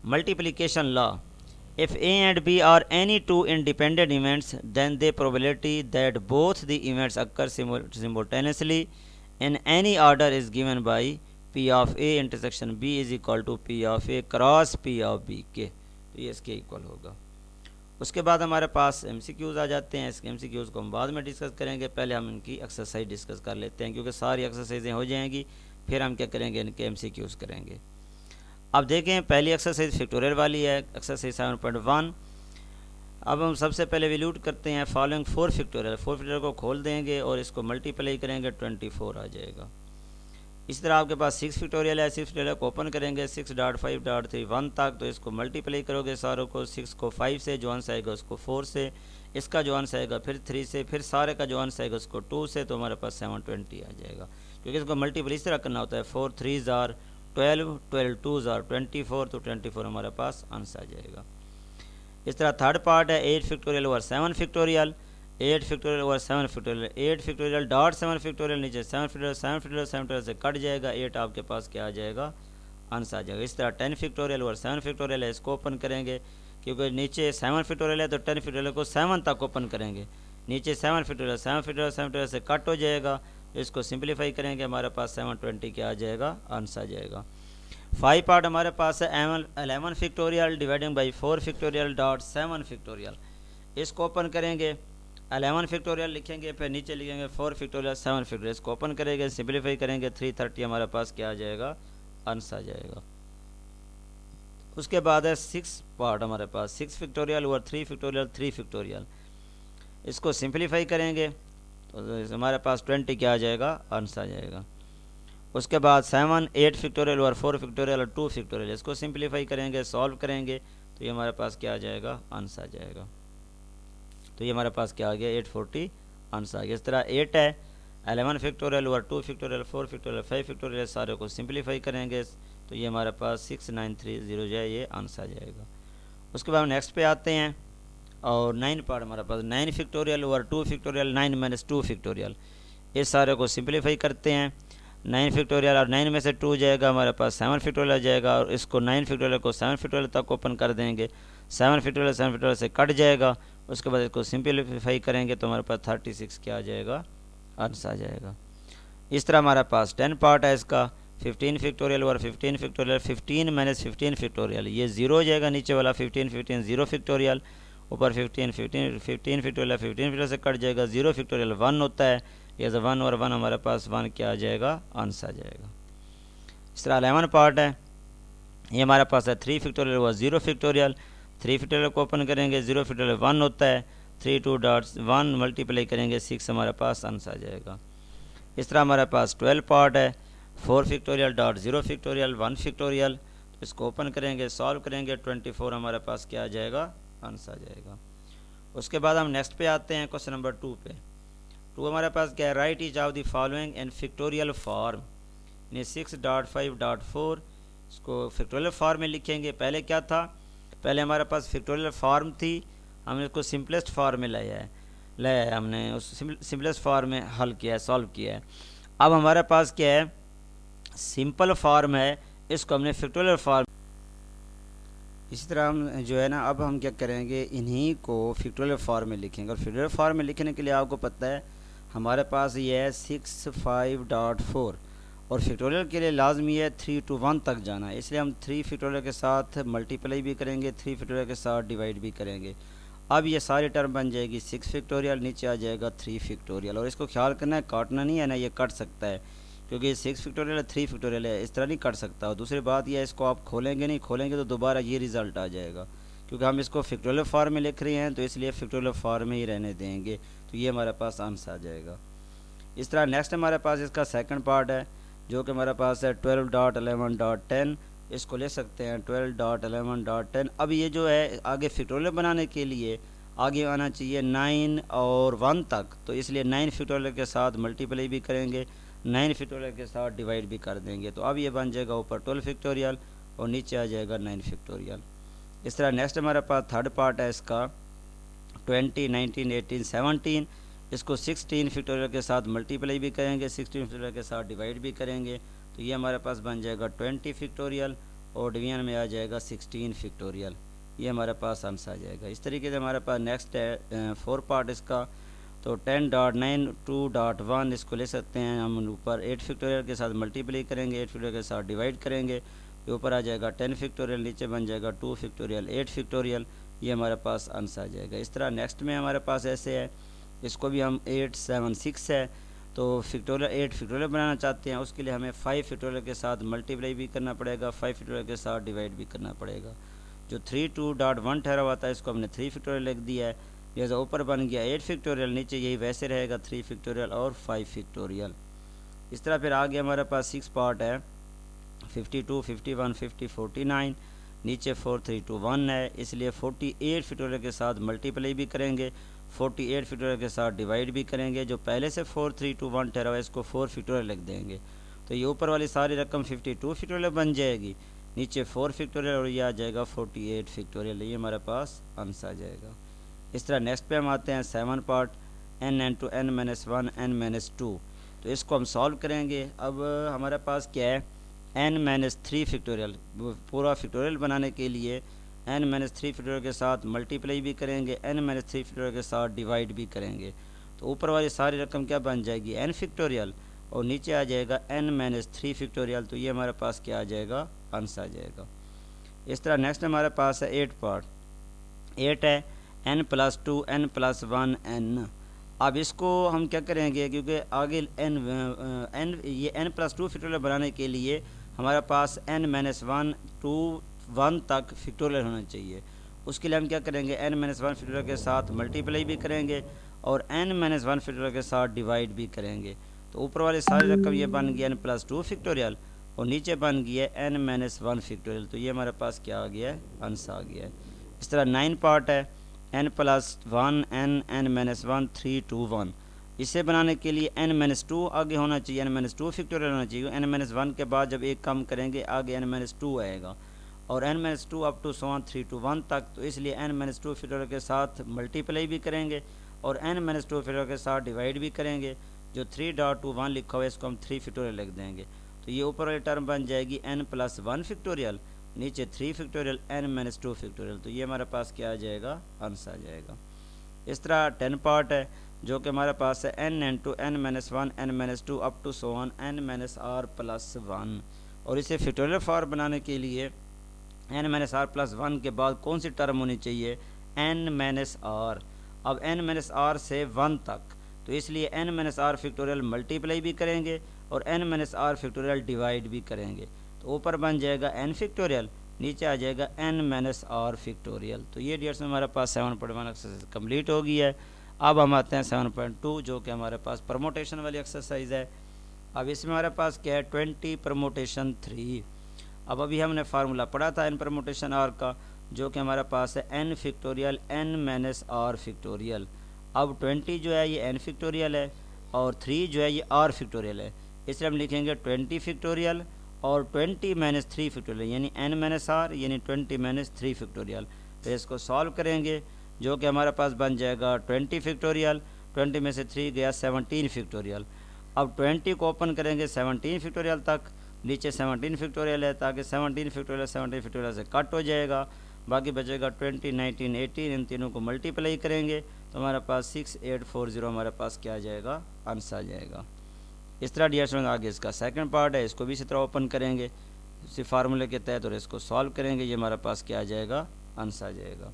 multiplication law. If A and B are any two independent events then the probability that both the events occur simultaneously in any order is given by P of A intersection B is equal to P of A cross P of B के, तो ये इसके equal होगा। उसके बाद हमारे पास MCQs आ जाते हैं। इसके MCQs को हम बाद में डिस्कस करेंगे, पहले हम इनकी एक्सरसाइज डिस्कस कर लेते हैं, क्योंकि सारी एक्सरसाइजें हो जाएंगी, फिर हम क्या करेंगे, इनके MCQs करेंगे। अब देखें, पहली एक्सरसाइज फैक्टोरियल वाली है, एक्सरसाइज 7.1। अब हम सबसे पहले वैल्यूट करते हैं फॉलोइंग 4 फैक्टोरियल। 4 फैक्टोरियल को खोल देंगे और इसको मल्टीप्लाई करेंगे, 24 आ जाएगा। इस तरह आपके पास 6 फैक्टोरियल है, 6 फैक्टोरियल को ओपन करेंगे 6.5.3 तक, तो इसको मल्टीप्लाई करोगे सारों को, 6 को 5 से, जो आंसर आएगा उसको 4 से, इसका जो आंसर आएगा फिर 3 से, फिर सारे का जो आंसर आएगा उसको 2 से, तो हमारे पास 720 आ जाएगा। क्योंकि इसको मल्टीप्लाई इस तरह करना होता है, 4 3s आर 12, 12 2s आर 24, तो 24 हमारे पास आंसर आ जाएगा। इस तरह थर्ड पार्ट है 8 factorial over 7 factorial, 8 factorial over 7 factorial, 8 factorial dot 7 factorial, नीचे 7 फैक्टोरियल, 7 फैक्टोरियल 7 फैक्टोरियल से कट जाएगा, 8 आपके पास क्या आ जाएगा, आंसर आ जाएगा। इस तरह 10 फैक्टोरियल ओवर 7 फैक्टोरियल है, इसको ओपन करेंगे, क्योंकि नीचे 7 फैक्टोरियल है तो 10 फैक्टोरियल को 7 तक ओपन करेंगे, नीचे 7 फैक्टोरियल 7 फैक्टोरियल 7 फैक्टोरियल से कट हो जाएगा, इसको सिंप्लीफाई करेंगे, हमारे पास 720 क्या आ जाएगा, आंसर आ जाएगा। 5 पार्ट हमारे पास है 11 factorial dividing by 4 factorial dot 7 factorial, इसको ओपन करेंगे, 11 फैक्टोरियल लिखेंगे, फिर नीचे लिखेंगे 4 फैक्टोरियल 7 फैक्टोरियल, इसको ओपन करेंगे, सिंप्लीफाई करेंगे, 330 हमारे पास क्या आ जाएगा, आंसर आ जाएगा। उसके बाद है 6 पार्ट हमारे पास 6 फैक्टोरियल ओवर 3 फैक्टोरियल 3 फैक्टोरियल, इसको सिंप्लीफाई करेंगे तो हमारे पास 20 क्या आ जाएगा, आंसर आ जाएगा। उसके बाद 7 8 फैक्टोरियल ओवर 4 फैक्टोरियल और 2 फैक्टोरियल, इसको सिंप्लीफाई करेंगे, सॉल्व करेंगे, तो ये हमारे पास क्या आ जाएगा, आंसर आ जाएगा। तो ये हमारे पास क्या आ गया, 840 आंसर आ गया। इस तरह 8 है 11 factorial over 2 factorial 4 factorial 5 factorial, सारे को सिंप्लीफाई करेंगे, तो ये हमारे पास 6930 जो है ये आंसर आ जाएगा। उसके बाद हम नेक्स्ट पे आते हैं, और 9 पार्ट हमारे पास 9 factorial over 2 factorial 9 minus 2 factorial, इस सारे को सिंप्लीफाई करते हैं, 9 फैक्टोरियल और 9 में से 2 जाएगा, हमारे पास 7 फैक्टोरियल आ जाएगा, और इसको 9 फैक्टोरियल को 7 फैक्टोरियल तक ओपन कर देंगे, 7 फैक्टोरियल से कट जाएगा, उसके बाद इसको सिंप्लीफाई करेंगे, तो हमारे पास 36 क्या आ जाएगा, आंसर आ जाएगा। इस तरह हमारे पास 10 पार्ट है इसका 15 फैक्टोरियल और 15 फैक्टोरियल 15 माइनस 15 फैक्टोरियल, ये 0 हो जाएगा, नीचे वाला 15 15 0 फैक्टोरियल, ऊपर 15 15 15 फैक्टोरियल 15 फैक्टोरियल से कट जाएगा, 0 फैक्टोरियल 1 होता है, ये 1 और 1 हमारे पास 1 क्या आ जाएगा, आंसर आ जाएगा। इस तरह 11 पार्ट है, ये हमारे पास है 3 फैक्टोरियल और 0 फैक्टोरियल, 3 फैक्टोरियल को ओपन करेंगे, 0 फैक्टोरियल 1 होता है, 3 2 डॉट्स 1 मल्टीप्लाई करेंगे 6 हमारे पास आंसर आ जाएगा। इस तरह हमारे पास 12 पार्ट है 4 फैक्टोरियल डॉट 0 फैक्टोरियल 1 फैक्टोरियल, इसको ओपन करेंगे, सॉल्व करेंगे, 24 हमारे पास क्या आ जाएगा, आंसर आ जाएगा। उसके बाद हम नेक्स्ट पे आते हैं क्वेश्चन नंबर 2 पे। 2 हमारे पास क्या है, right each of the following in factorial form, यानी 6.5.4, इसको फैक्टोरियल फॉर्म में लिखेंगे। पहले क्या था, पहले हमारे पास फैक्टोरियल फॉर्म थी, हमने इसको सिंपलेस्ट फॉर्म में लाया है हमने उस सिंपलेस्ट फॉर्म में हल किया है, सॉल्व किया है। अब हमारे पास क्या है, सिंपल फॉर्म है, इसको हमने फैक्टोरियल फॉर्म इसी तरह हम जो है ना, अब हम क्या करेंगे, इन्हीं को फैक्टोरियल फॉर्म में लिखेंगे। और फैक्टोरियल फॉर्म में लिखने के लिए आपको पता है हमारे पास ये है 65.4 और फैक्टोरियल के लिए लाजमी है 3 to 1 तक जाना है, इसलिए हम 3 फैक्टोरियल के साथ मल्टीप्लाई भी करेंगे, 3 फैक्टोरियल के साथ डिवाइड भी करेंगे। अब ये सारी टर्म बन जाएगी 6 फैक्टोरियल, नीचे आ जाएगा 3 फैक्टोरियल। और इसको ख्याल करना है, काटना नहीं है ना, ये कट सकता है क्योंकि ये 6 फैक्टोरियल है, 3 फैक्टोरियल है, इस तरह नहीं कट सकता। और दूसरी बात यह है, इसको आप खोलेंगे नहीं, खोलेंगे तो दोबारा ये रिज़ल्ट आ जाएगा, क्योंकि हम इसको फैक्टोरियल फॉर्म में लिख रहे हैं तो इसलिए फैक्टोरियल फॉर्म में ही रहने देंगे। तो ये हमारे पास आंसर आ जाएगा। इस तरह नेक्स्ट हमारे पास इसका सेकंड पार्ट है जो कि हमारे पास है 12.11.10। इसको ले सकते हैं 12.11.10। अब ये जो है आगे फैक्टोरियल बनाने के लिए आगे आना चाहिए 9 और 1 तक, तो इसलिए 9 फैक्टोरियल के साथ मल्टीप्लाई भी करेंगे, 9 फैक्टोरियल के साथ डिवाइड भी कर देंगे। तो अब ये बन जाएगा ऊपर 12 फैक्टोरियल और नीचे आ जाएगा 9 फैक्टोरियल। इस तरह नेक्स्ट हमारे पास थर्ड पार्ट है इसका 20, 19, 18, 17। इसको 16 फैक्टोरियल के साथ मल्टीप्लाई भी करेंगे, 16 फैक्टोरियल के साथ डिवाइड भी करेंगे। तो ये हमारे पास बन जाएगा 20 फैक्टोरियल और डिवीजन में आ जाएगा 16 फैक्टोरियल। ये हमारे पास आंसर आ जाएगा। इस तरीके से हमारे पास नेक्स्ट है 4 पार्ट इसका, तो 10.92.1 इसको ले सकते हैं हम ऊपर 8 फैक्टोरियल के साथ मल्टीप्लाई करेंगे, 8 फैक्टोरियल के साथ डिवाइड करेंगे, तो ऊपर आ जाएगा 10 फैक्टोरियल, नीचे बन जाएगा 2 फैक्टोरियल 8 फैक्टोरियल। ये हमारे पास आंसर आ जाएगा। इस तरह नेक्स्ट में हमारे पास ऐसे है, इसको भी हम 876 है, तो फैक्टोरियल 8 फैक्टोरियल बनाना चाहते हैं, उसके लिए हमें 5 फैक्टोरियल के साथ मल्टीप्लाई भी करना पड़ेगा, 5 फैक्टोरियल के साथ डिवाइड भी करना पड़ेगा। जो 32.1 ठहरा हुआ था इसको हमने 3 फैक्टोरियल लिख दिया है, जैसा ऊपर बन गया 8 फैक्टोरियल, नीचे यही वैसे रहेगा 3 फैक्टोरियल और 5 फैक्टोरियल। इस तरह फिर आगे हमारे पास 6 पार्ट है 52, 51, 50, 49, नीचे 4, 3, 2, 1 है, इसलिए 48 फैक्टोरियल के साथ मल्टीप्लाई भी करेंगे, 48 फैक्टोरियल के साथ डिवाइड भी करेंगे। जो पहले से 4, 3, 2, 1 ठहरा हुआ है इसको 4 फैक्टोरियल लिख देंगे, तो ये ऊपर वाली सारी रकम 52 फैक्टोरियल बन जाएगी, नीचे 4 फैक्टोरियल और ये आ जाएगा 48 फैक्टोरियल। ये हमारे पास आंसर आ जाएगा। इस तरह नेक्स्ट पे हम आते हैं 7 part n to n-1 n-2। तो इसको हम सॉल्व करेंगे। अब हमारे पास क्या है n-3 फैक्टोरियल, पूरा फैक्टोरियल बनाने के लिए n-3 फैक्टोरियल के साथ मल्टीप्लाई भी करेंगे, n-3 फैक्टोरियल के साथ डिवाइड भी करेंगे। तो ऊपर वाली सारी रकम क्या बन जाएगी n फैक्टोरियल और नीचे आ जाएगा n-3 फैक्टोरियल। तो ये हमारे पास क्या आ जाएगा, आंसर आ जाएगा। इस तरह नेक्स्ट हमारे पास है 8 पार्ट, 8 है n+2 n+1 n। अब इसको हम क्या करेंगे, क्योंकि आगे ये n+2 फैक्टोरियल बनाने के लिए हमारे पास n-1 to 1 तक फैक्टोरियल होना चाहिए। उसके लिए हम क्या करेंगे, n-1 फैक्टोरियल के साथ मल्टीप्लाई भी करेंगे और n-1 फैक्टोरियल के साथ डिवाइड भी करेंगे। तो ऊपर वाली सारी रकम ये बन गया n+2 फैक्टोरियल और नीचे बन गया n-1 फैक्टोरियल। तो ये हमारे पास क्या आ गया है, आंसर आ गया है। इस तरह 9 पार्ट है n+1 n-1 3 to 1। इसे बनाने के लिए n-2 आगे होना चाहिए, n-2 फैक्टोरियल होना चाहिए। n-1 के बाद जब एक कम करेंगे आगे n-2 आएगा और n-2 अप टू 3 to 1 तक। तो इसलिए n-2 फैक्टोरियल के साथ मल्टीप्लाई भी करेंगे और n-2 फैक्टोरियल के साथ डिवाइड भी करेंगे। जो 3.21 लिखा हुआ है इसको हम 3 फैक्टोरियल लिख देंगे। तो ये ऊपर वाली टर्म बन जाएगी n+1 फैक्टोरियल, नीचे 3 फैक्टोरियल n-2 फैक्टोरियल। तो ये हमारे पास क्या आ जाएगा, आंसर आ जाएगा। इस तरह 10 पार्ट है जो कि हमारे पास है n to n-1 n-2 up to n-r+1। और इसे फैक्टोरियल फॉर्म बनाने के लिए n-r+1 के बाद कौन सी टर्म होनी चाहिए, n-r। अब n-r से 1 तक, तो इसलिए n-r फैक्टोरियल मल्टीप्लाई भी करेंगे और n-r फैक्टोरियल डिवाइड भी करेंगे। तो ऊपर बन जाएगा n फैक्टोरियल, नीचे आ जाएगा n-r फैक्टोरियल। तो ये डियर्स में हमारे पास 7.1 एक्सरसाइज कंप्लीट हो गई है। अब हम आते हैं 7.2 जो कि हमारे पास परमोटेशन वाली एक्सरसाइज है। अब इसमें हमारे पास क्या है 20 परमोटेशन 3। अब अभी हमने फार्मूला पढ़ा था n परमोटेशन r का, जो कि हमारे पास है n फैक्टोरियल n-r फैक्टोरियल। अब 20 जो है ये n फैक्टोरियल है और 3 जो है ये r फैक्टोरियल है, इसलिए हम लिखेंगे 20 फैक्टोरियल और 20-3 फैक्टोरियल यानी n-r यानी 20-3 फैक्टोरियल। तो इसको सॉल्व करेंगे जो कि हमारे पास बन जाएगा 20 फैक्टोरियल, 20 में से 3 गया 17 फैक्टोरियल। अब 20 को ओपन करेंगे 17 फैक्टोरियल तक, नीचे 17 फैक्टोरियल है ताकि 17 फैक्टोरियल से कट हो जाएगा बाकी बचेगा 20, 19, 18, इन तीनों को मल्टीप्लाई करेंगे तो हमारे पास 6840 हमारे पास क्या आ जाएगा, आंसर आ जाएगा। इस तरह डियर स्टूडेंट आगे इसका सेकंड पार्ट है, इसको भी इसी तरह ओपन करेंगे इसी फार्मूले के तहत और इसको सॉल्व करेंगे, ये हमारे पास क्या आ जाएगा, आंसर आ जाएगा।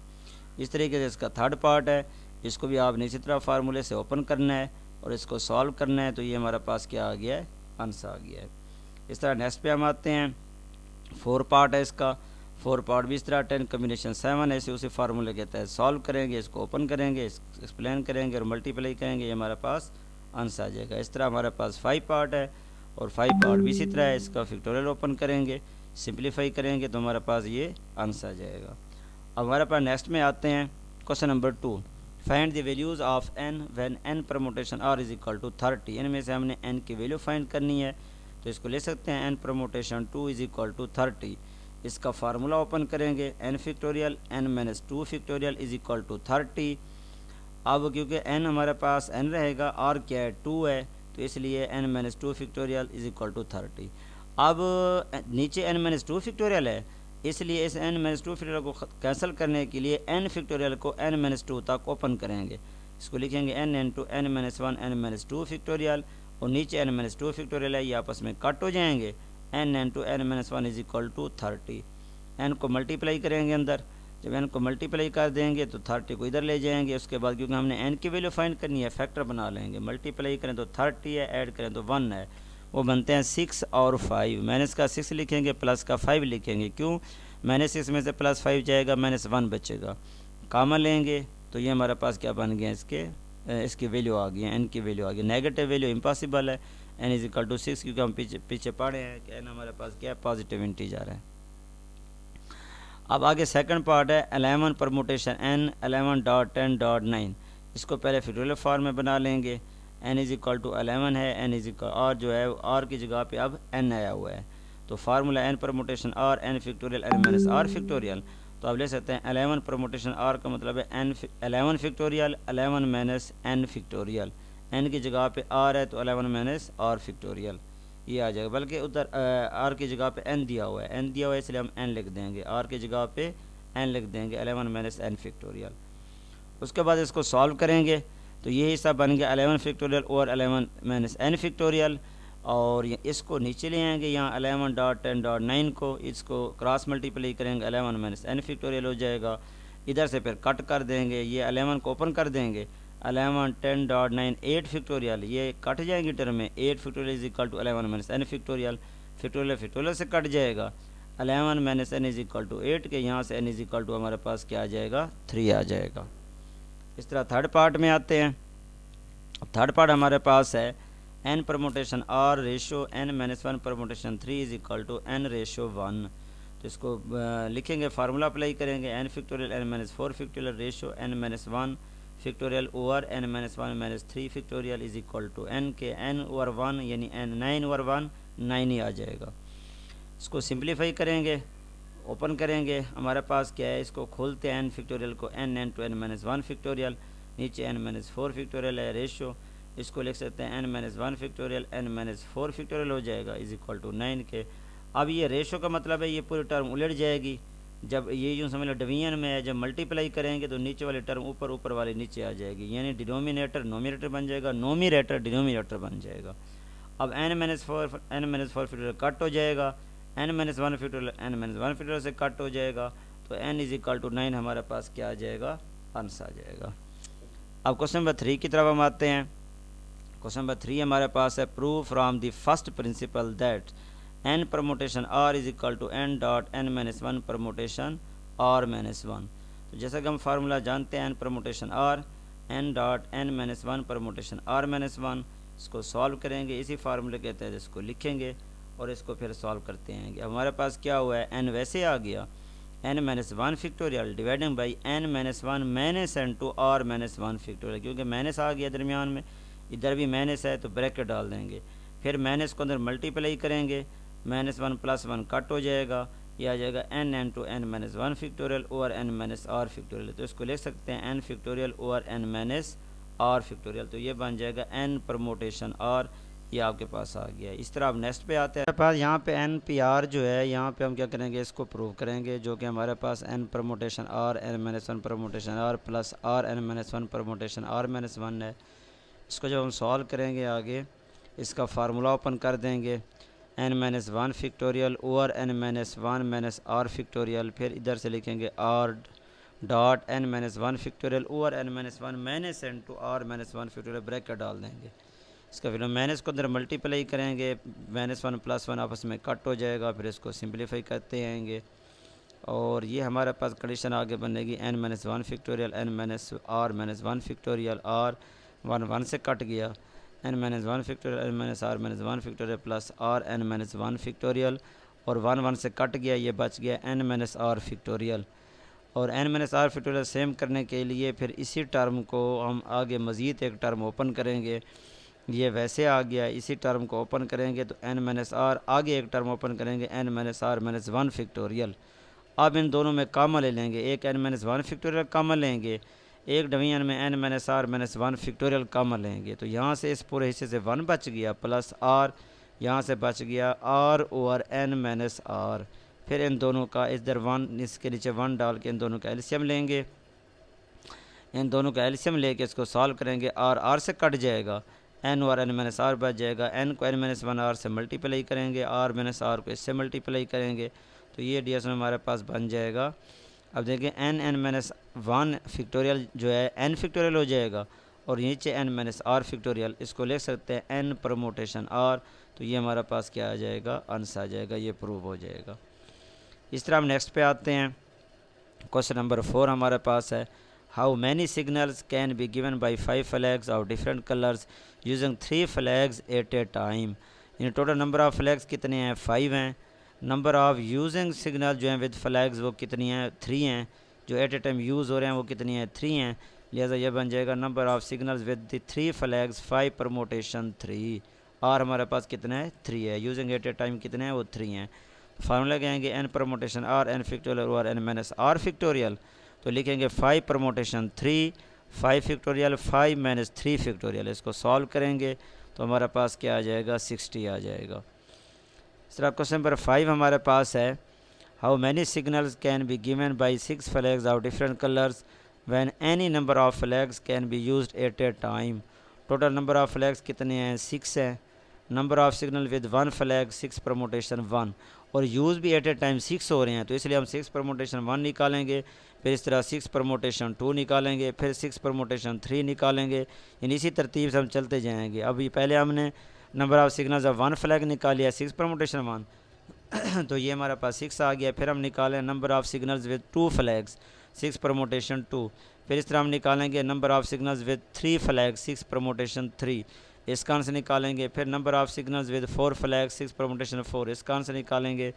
इस तरीके से इसका थर्ड पार्ट है, इसको भी आपने इसी तरह फार्मूले से ओपन करना है और इसको सॉल्व करना है, तो ये हमारे पास क्या आ गया है, आंसर आ गया है। इस तरह नेक्स्ट पे हम आते हैं, 4 पार्ट है इसका, 4 पार्ट भी इस तरह 10 कम्बिनेशन 7 ऐसे उसी फार्मूले के तहत सॉल्व करेंगे, इसको ओपन करेंगे, एक्सप्लेन करेंगे और मल्टीप्लाई करेंगे, ये हमारे पास आंसर आ जाएगा। इस तरह हमारे पास 5 पार्ट है और 5 पार्ट भी इसी तरह है, इसका फैक्टोरियल ओपन करेंगे, सिंप्लीफाई करेंगे तो हमारे पास ये आंसर आ जाएगा। अब हमारे पास नेक्स्ट में आते हैं question number 2, find the values of n when n permutation r is equal to 30। इनमें से हमने n की वैल्यू फाइंड करनी है, तो इसको ले सकते हैं n permutation 2 is equal to 30। इसका फार्मूला ओपन करेंगे, n factorial n minus 2 factorial is equal to 30। अब क्योंकि n हमारे पास n रहेगा, r क्या है 2 है, तो इसलिए n minus 2 factorial is equal to 30। अब नीचे n माइनस 2 फैक्टोरियल है, इसलिए इस n माइनस 2 फैक्टोरियल को कैंसिल करने के लिए n फैक्टोरियल को n माइनस 2 तक ओपन करेंगे। इसको लिखेंगे n into n minus 1 n minus 2 factorial और नीचे n माइनस 2 फैक्टोरियल है, ये आपस में कट हो जाएंगे। n into n minus 1 is equal to 30। n को मल्टीप्लाई करेंगे अंदर, जब n को मल्टीप्लाई कर देंगे तो 30 को इधर ले जाएंगे। उसके बाद क्योंकि हमने n की वैल्यू फाइंड करनी है, फैक्टर बना लेंगे, मल्टीप्लाई करें तो 30 है, ऐड करें तो 1 है, वो बनते हैं 6 और 5। माइनस का 6 लिखेंगे, प्लस का 5 लिखेंगे, क्यों, माइनस 6 में से प्लस 5 जाएगा, माइनस 1 बचेगा, कामा लेंगे तो ये हमारे पास क्या बन गया, इसकी वैल्यू आ गई है, n की वैल्यू आ गई। नेगेटिव वैल्यू इम्पॉसिबल है, n इज इक्वल टू 6, क्योंकि हम पीछे पढ़े हैं कि n हमारे पास क्या है, पॉजिटिव इंटीजर है। अब आगे सेकंड पार्ट है 11 परमुटेशन n 11.10.9। इसको पहले फैक्टोरियल फॉर्म में बना लेंगे, n इज इक्वल टू 11 है, n इज इक्वल और जो है r की जगह पे अब n आया हुआ है, तो formula n permutation r n factorial n minus r factorial. तो आप ले सकते हैं 11 परमुटेशन r का मतलब है n 11 factorial 11 minus n factorial, n की जगह पे r है तो 11 माइनस r फैक्टोरियल ये आ जाएगा, बल्कि उधर r की जगह पे n दिया हुआ है, n दिया हुआ है इसलिए हम n लिख देंगे, r की जगह पे n लिख देंगे 11 माइनस n फैक्टोरियल। उसके बाद इसको सॉल्व करेंगे तो ये हिस्सा बन गया 11 फैक्टोरियल और 11 माइनस n फैक्टोरियल, और इसको नीचे ले आएंगे, यहाँ 11.10.9 को इसको क्रॉस मल्टीप्लाई करेंगे, 11 माइनस n फैक्टोरियल हो जाएगा। इधर से फिर कट कर देंगे, ये 11 को ओपन कर देंगे, 11 10.9 8 फैक्टोरियल, ये कट जाएंगे टर्म में, 8 factorial is equal to 11 minus n factorial, factorial से कट जाएगा, 11 minus n is equal to 8 के, यहाँ से n इज इक्वल टू हमारे पास क्या आ जाएगा, 3 आ जाएगा। इस तरह थर्ड पार्ट में आते हैं। थर्ड पार्ट हमारे पास है n permutation r ratio n minus 1 permutation 3 is equal to n ratio 1। तो इसको लिखेंगे, फार्मूला अप्लाई करेंगे, n factorial n minus 4 factorial ratio n minus 1 factorial over n minus 1 minus 3 factorial is equal to n के n over 1 यानी n 9 over 1 9 ही आ जाएगा। इसको simplify करेंगे, open करेंगे, हमारे पास क्या है, इसको खोलते हैं n फैक्टोरियल को, n into n minus 1 factorial, नीचे n माइनस 4 फैक्टोरियल है रेशो, इसको लिख सकते हैं n minus 1 factorial n minus 4 factorial हो जाएगा इज इक्वल टू 9 के। अब ये रेशो का मतलब है ये पूरी टर्म उलट जाएगी, जब ये यूँ समझ लो डिवीजन में है, जब मल्टीप्लाई करेंगे तो नीचे वाली टर्म ऊपर, ऊपर वाली नीचे आ जाएगी, यानी डिनोमिनेटर नोमिनेटर बन जाएगा, नोमिनेटर डिनोमिनेटर बन जाएगा। अब n माइनस 4 फैक्टोरियल कट हो जाएगा, n minus 1 factorial n minus 1 factorial से कट हो जाएगा, तो n इज इक्वल टू 9 हमारे पास क्या आ जाएगा, आंसर आ जाएगा। अब क्वेश्चन नंबर 3 की तरफ हम आते हैं। क्वेश्चन नंबर 3 हमारे पास है, prove from the first principle that n permutation r is equal to n dot n minus 1 permutation r minus 1। तो जैसा कि हम फार्मूला जानते हैं n permutation r n dot n minus 1 permutation r minus 1, इसको सॉल्व करेंगे, इसी फार्मूले के तहत इसको लिखेंगे और इसको फिर सॉल्व करते हैं। हमारे पास क्या हुआ है, n वैसे आ गया, n minus 1 factorial dividing by n minus 1 minus n to r minus 1 factorial, क्योंकि माइनस आ गया दरमियान में, इधर भी माइनस है तो ब्रैकेट डाल देंगे, फिर माइनस को अंदर मल्टीप्लाई करेंगे, माइनस 1 प्लस 1 कट हो जाएगा, यह आ जाएगा n n to n minus 1 factorial over n minus r factorial. तो इसको लिख सकते हैं n factorial over n minus r factorial, तो ये बन जाएगा n परमुटेशन r ये आपके पास आ गया है। इस तरह आप नेक्स्ट पे आते हैं। पास यहाँ पे एन पी आर जो है, यहाँ पे हम क्या करेंगे, इसको प्रूव करेंगे, जो कि हमारे पास n permutation r n minus one permutation r plus r n minus one permutation r minus one है। इसको जब हम सॉल्व करेंगे आगे, इसका फार्मूला ओपन कर देंगे, n minus one factorial over n minus one minus r factorial, फिर इधर से लिखेंगे r dot n minus one factorial over n minus one minus n to r minus one factorial, bracket डाल देंगे। इसका फिर माइनस को अंदर मल्टीप्लाई करेंगे, माइनस वन प्लस वन आपस में कट हो जाएगा, फिर इसको सिंप्लीफाई करते आएंगे और ये हमारे पास कंडीशन आगे बनेगी n minus one factorial n minus r minus one factorial, r one one से कट गया, n minus one factorial n minus r minus one factorial plus r n minus one factorial, और one one से cut गया, ये बच गया n minus r factorial. और n minus r factorial same करने के लिए फिर इसी टर्म को हम आगे मज़ीद एक टर्म ओपन करेंगे, ये वैसे आ गया, इसी टर्म को ओपन करेंगे तो एन माइनस आर, आगे एक टर्म ओपन करेंगे n minus r minus one factorial. अब इन दोनों में कामन ले लेंगे, एक n minus one factorial common लेंगे, एक डिवीजन में n minus r minus one factorial common लेंगे, तो यहाँ से इस पूरे हिस्से से वन बच गया प्लस आर, यहाँ से बच गया r over n minus r, फिर इन दोनों का इधर वन, इसके नीचे वन डाल के इन दोनों का एलसीएम लेंगे, इन दोनों का एलसीएम लेके इसको सॉल्व करेंगे, आर आर से कट जाएगा, एन और एन माइनस आर बच जाएगा, एन को एन माइनस वन आर से मल्टीप्लाई करेंगे, आर माइनस आर को इससे मल्टीप्लाई करेंगे, तो ये ds में हमारे पास बन जाएगा। अब देखिए n n minus one factorial जो है एन फिक्टोरियल हो जाएगा, और नीचे एन माइनस आर फिक्टोरियल, इसको लिख सकते हैं एन परमोटेशन आर, तो ये हमारे पास क्या आ जाएगा, आंसर आ जाएगा, ये प्रूव हो जाएगा। इस तरह हम नेक्स्ट पे आते हैं। क्वेश्चन नंबर 4 हमारे पास है, how many signals can be given by 5 flags of different colours using 3 flags at a time. यानी टोटल नंबर ऑफ़ फ्लैग्स कितने हैं, 5 हैं, नंबर ऑफ़ यूजिंग सिग्नल जो हैं विद फ्लैग्स वो कितनी हैं, 3 हैं, जो एट ए टाइम यूज़ हो रहे हैं वो कितनी हैं, 3 हैं, लिहाजा ये बन जाएगा number of signals with the 3 flags 5 permutation 3, और हमारे पास कितना है, 3 है, यूजिंग एट ए टाइम कितने हैं, वो 3 हैं। फार्मूला कहेंगे n permutation r n factorial और एन माइनस आर फिक्टोरियल, तो लिखेंगे 5 परमोटेशन 3 5 फिक्टोरियल 5 माइनस 3 फिक्टोरियल, इसको सॉल्व करेंगे तो हमारे पास क्या आ जाएगा, 60 आ जाएगा। इस तरह क्वेश्चन नंबर 5 हमारे पास है, how many signals can be given by 6 flags of different colours when any number of flags can be used eight a time. Total number of flags कितने हैं, 6 हैं, number of signal with 1 flag 6 permutation 1, और use भी eight a time 6 हो रहे हैं, तो इसलिए हम 6 परमोटेशन 1 निकालेंगे, फिर इस तरह 6 परमोटेशन 2 निकालेंगे, फिर 6 परमोटेशन 3 निकालेंगे, यानी इसी तरतीब से हम चलते जाएंगे। अभी पहले हमने number of signals of 1 flag निकाल लिया 6 परमोटेशन 1 तो ये हमारे पास 6 आ गया। फिर हम निकालें number of signals with 2 flags 6 permutation 2, फिर इस तरह हम निकालेंगे number of signals with 3 flag 6 permutation 3, इसका आंसर निकालेंगे, फिर number of signals with 4 flag 6 permutation 4, इसका आंसर निकालेंगे,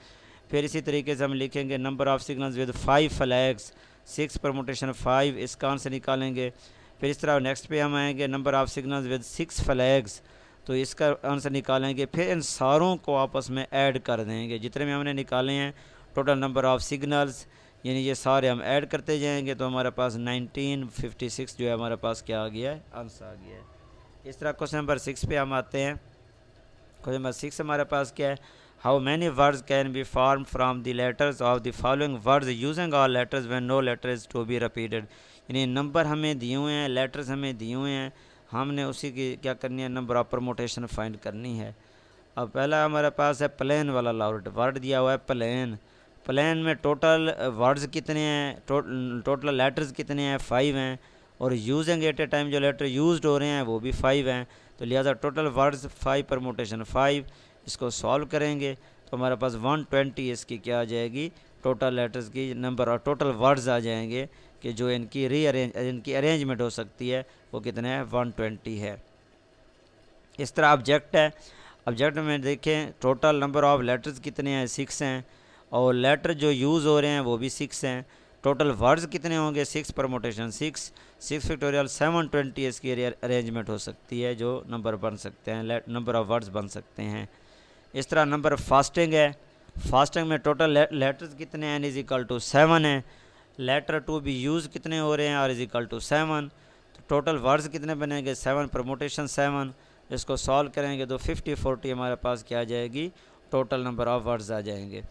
फिर इसी तरीके से हम लिखेंगे number of signals with 5 flags 6 permutation 5, इसका आंसर निकालेंगे, फिर इस तरह नेक्स्ट पे हम आएंगे number of signals with 6 flags, तो इसका आंसर निकालेंगे, फिर इन सारों को आपस में ऐड कर देंगे, जितने भी हमने निकाले हैं टोटल नंबर ऑफ सिग्नल्स, यानी ये सारे हम ऐड करते जाएंगे, तो हमारे पास 1956 जो है हमारे पास क्या आ गया है, आंसर आ गया है। इस तरह क्वेश्चन नंबर 6 पे हम आते हैं। क्वेश्चन नंबर 6 हमारे पास क्या है, how many words can be form from the letters of the following words using all letters when no letter is to be repeated. यानी नंबर हमें दिए हुए हैं, लेटर्स हमें दिए हुए हैं, हमने उसी की क्या करनी है, नंबर ऑफ परमोटेशन फाइंड करनी है। अब पहला हमारे पास है प्लेन वाला वर्ड दिया हुआ है प्लेन, प्लेन में टोटल वर्ड्स कितने हैं, टोटल लेटर्स कितने हैं, 5 हैं, और यूजिंग एट ए टाइम जो लेटर यूज्ड हो रहे हैं वो भी 5 हैं, तो लिहाजा टोटल वर्ड्स 5 परमोटेशन 5, इसको सॉल्व करेंगे तो हमारे पास 120 इसकी क्या आ जाएगी, टोटल लेटर्स की नंबर और टोटल वर्ड्स आ जाएंगे कि जो इनकी इनकी अरेंजमेंट हो सकती है वो कितने हैं, 120 है। इस तरह ऑब्जेक्ट है, ऑब्जेक्ट में देखें टोटल नंबर ऑफ़ लेटर्स कितने हैं, 6 हैं, और लेटर जो यूज़ हो रहे हैं वो भी 6 हैं, टोटल वर्ड्स कितने होंगे, 6 परमोटेशन 6 फिक्टोरियल 720 इसकी अरेंजमेंट हो सकती है, जो नंबर बन सकते हैं, नंबर ऑफ़ वर्ड्स बन सकते हैं। इस तरह नंबर फास्टिंग है, फास्टिंग में टोटल लेटर्स कितने हैं, इज इक्वल टू 7 है, लेटर टू बी यूज़ कितने हो रहे हैं, आर इज इक्वल टू 7, तो टोटल वर्ड्स कितने बनेंगे, 7 परमोटेशन 7, इसको सॉल्व करेंगे तो 50 40 हमारे पास क्या आ जाएगी, टोटल नंबर ऑफ वर्ड्स आ जाएंगे।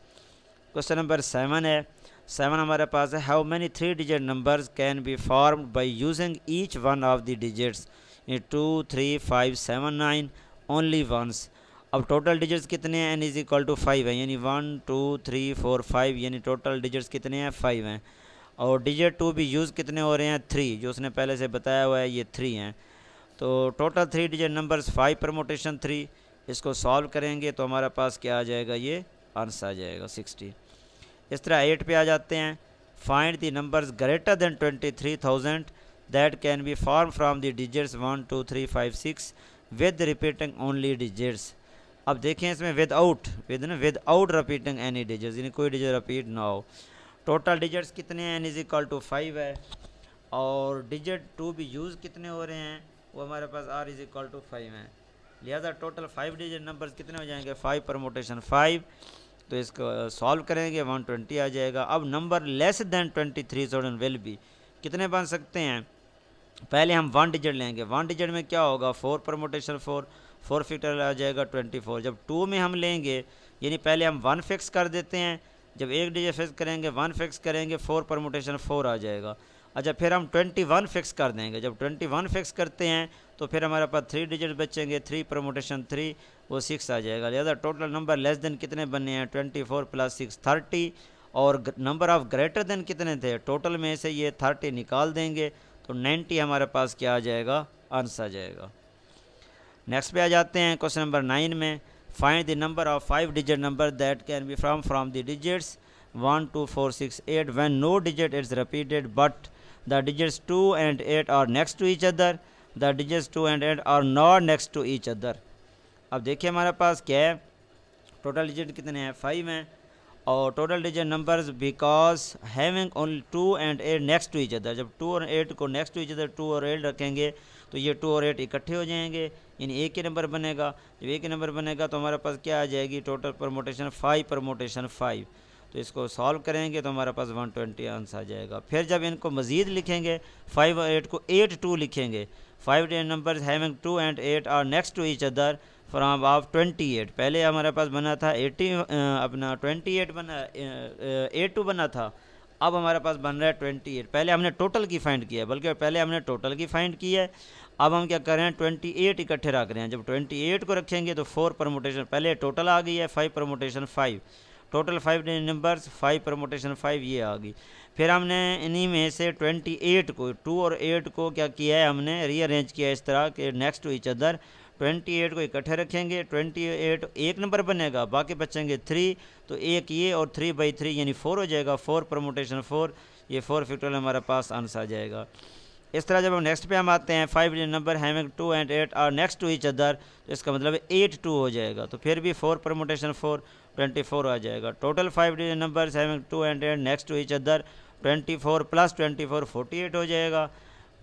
क्वेश्चन नंबर 7 है। 7 हमारे पास है, how many 3 digit numbers can be formed by using each one of the digits in 2 3 5 7 9 only once. अब टोटल डिजिट्स कितने हैं, n इज इक्वल टू 5 है, यानी 1 2 3 4 5, यानी टोटल डिजिट्स कितने हैं, 5 हैं। और डिजिट 2 भी यूज़ कितने हो रहे हैं, 3, जो उसने पहले से बताया हुआ है ये 3 हैं। तो टोटल 3 डिजिट नंबर्स 5 परमोटेशन 3, इसको सॉल्व करेंगे तो हमारे पास क्या आ जाएगा, ये आंसर आ जाएगा 60। इस तरह 8 पे आ जाते हैं, find the numbers greater than 23,000 that can be form from the digits 1 2 3 5 6 with repeating only digits. अब देखें इसमें विदाउट रिपीटिंग एनी डिजिट्स, यानी कोई डिजिट रिपीट ना हो। टोटल डिजिट्स कितने हैं, n इज इक्वल टू 5 है, और डिजिट 2 भी यूज़ कितने हो रहे हैं, वो हमारे पास r इज इक्वल टू 5 है। लिहाजा टोटल 5 डिजिट नंबर्स कितने हो जाएंगे, 5 परमोटेशन 5, तो इसको सॉल्व करेंगे 120 आ जाएगा। अब number less then 23,000 will be, कितने बन सकते हैं, पहले हम 1 डिजिट लेंगे, 1 डिजिट में क्या होगा, 4 परमोटेशन 4, 4 फैक्टोरियल आ जाएगा 24। जब 2 में हम लेंगे, यानी पहले हम 1 फिक्स कर देते हैं, जब एक डिजिट फिक्स करेंगे 1 फिक्स करेंगे 4 परमोटेशन 4 आ जाएगा। अच्छा, फिर हम 21 फिक्स कर देंगे, जब 21 फिक्स करते हैं तो फिर हमारे पास 3 डिजिट बचेंगे, 3 परमोटेशन 3, वो 6 आ जाएगा। लिहाजा टोटल नंबर लेस देन कितने बने हैं, 24 प्लस 6 30, और नंबर ऑफ ग्रेटर देन कितने थे, टोटल में से ये 30 निकाल देंगे तो 90 हमारे पास क्या आ जाएगा, आंसर आ जाएगा। नेक्स्ट पे आ जाते हैं क्वेश्चन नंबर 9 में, find the number of 5 digit number that can be from the digits 1 2 4 6 8 when no digit is repeated but the digits 2 and 8 are next to each other, the digits 2 and 8 are not next to each other. अब देखिए हमारे पास क्या है, total digit कितने हैं, 5 हैं, और total digit numbers because having only 2 and 8 next to each other, जब 2 और 8 को नेक्स्ट टू ईच अदर 2 और 8 रखेंगे तो ये 2 और 8 इकट्ठे हो जाएंगे, यानी एक ही नंबर बनेगा। जब एक ही नंबर बनेगा तो हमारे पास क्या आ जाएगी, टोटल परमोटेशन 5 परमोटेशन 5, तो इसको सॉल्व करेंगे तो हमारे पास 120 आंसर आ जाएगा। फिर जब इनको मज़ीद लिखेंगे, 5 और 8 को 8 2 लिखेंगे, 5 numbers having 2 and 8 are next to each other from of 28, पहले हमारे पास बना था 80 अपना 28 बना 82 बना था, अब हमारे पास बन रहा है 28। पहले हमने टोटल की फाइंड किया है, बल्कि पहले हमने टोटल की फाइंड की है, अब हम क्या कर रहे हैं 28 इकट्ठे रख रहे हैं। जब 28 को रखेंगे तो 4 परमोटेशन, पहले टोटल आ गई है 5 परमोटेशन 5, टोटल 5 नंबर्स 5 परमोटेशन 5 ये आ गई। फिर हमने इन्हीं में से 28 को 2 और 8 को क्या किया है, हमने रीअरेंज किया इस तरह कि नेक्स्ट टू ईच अदर। 28 को इकट्ठे रखेंगे, 28 एक नंबर बनेगा, बाकी बचेंगे 3, तो एक ये और 3/3 यानी 4 हो जाएगा, 4 परमोटेशन 4, ये 4 फैक्टोरियल हमारे पास आंसर आ जाएगा। इस तरह जब हम नेक्स्ट पे हम आते हैं, 5 number having 2 and 8 are next to each other, तो इसका मतलब 8 2 हो जाएगा, तो फिर भी 4 परमोटेशन 4 24 आ जाएगा। Total 5 numbers having 2 and 8 next to each other, 24 plus 24 48 हो जाएगा।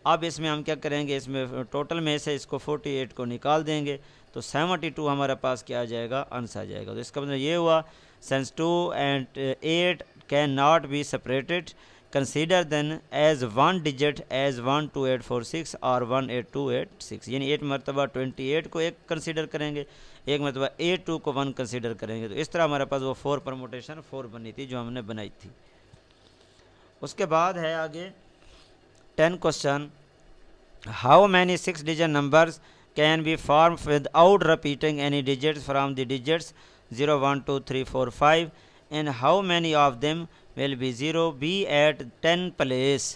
अब इसमें हम क्या करेंगे, इसमें टोटल में से इसको 48 को निकाल देंगे तो 72 हमारे पास क्या आ जाएगा, आंसर आ जाएगा। तो इसका मतलब ये हुआ, since 2 and 8 can not be separated, consider then as 1 digit as 1 2 8 4 6 और 1 8 2 8 6, यानी 8 मरतबा 28 को एक कंसीडर करेंगे, एक मरतबा 8 2 को 1 कंसीडर करेंगे। तो इस तरह हमारे पास वो 4 परमोटेशन 4 बनी थी जो हमने बनाई थी। उसके बाद है आगे 10 question, how many 6 digit numbers can be form without repeating any digits from the digits 0 1 2 3 4 5 and how many of them will be 0 be at 10 place.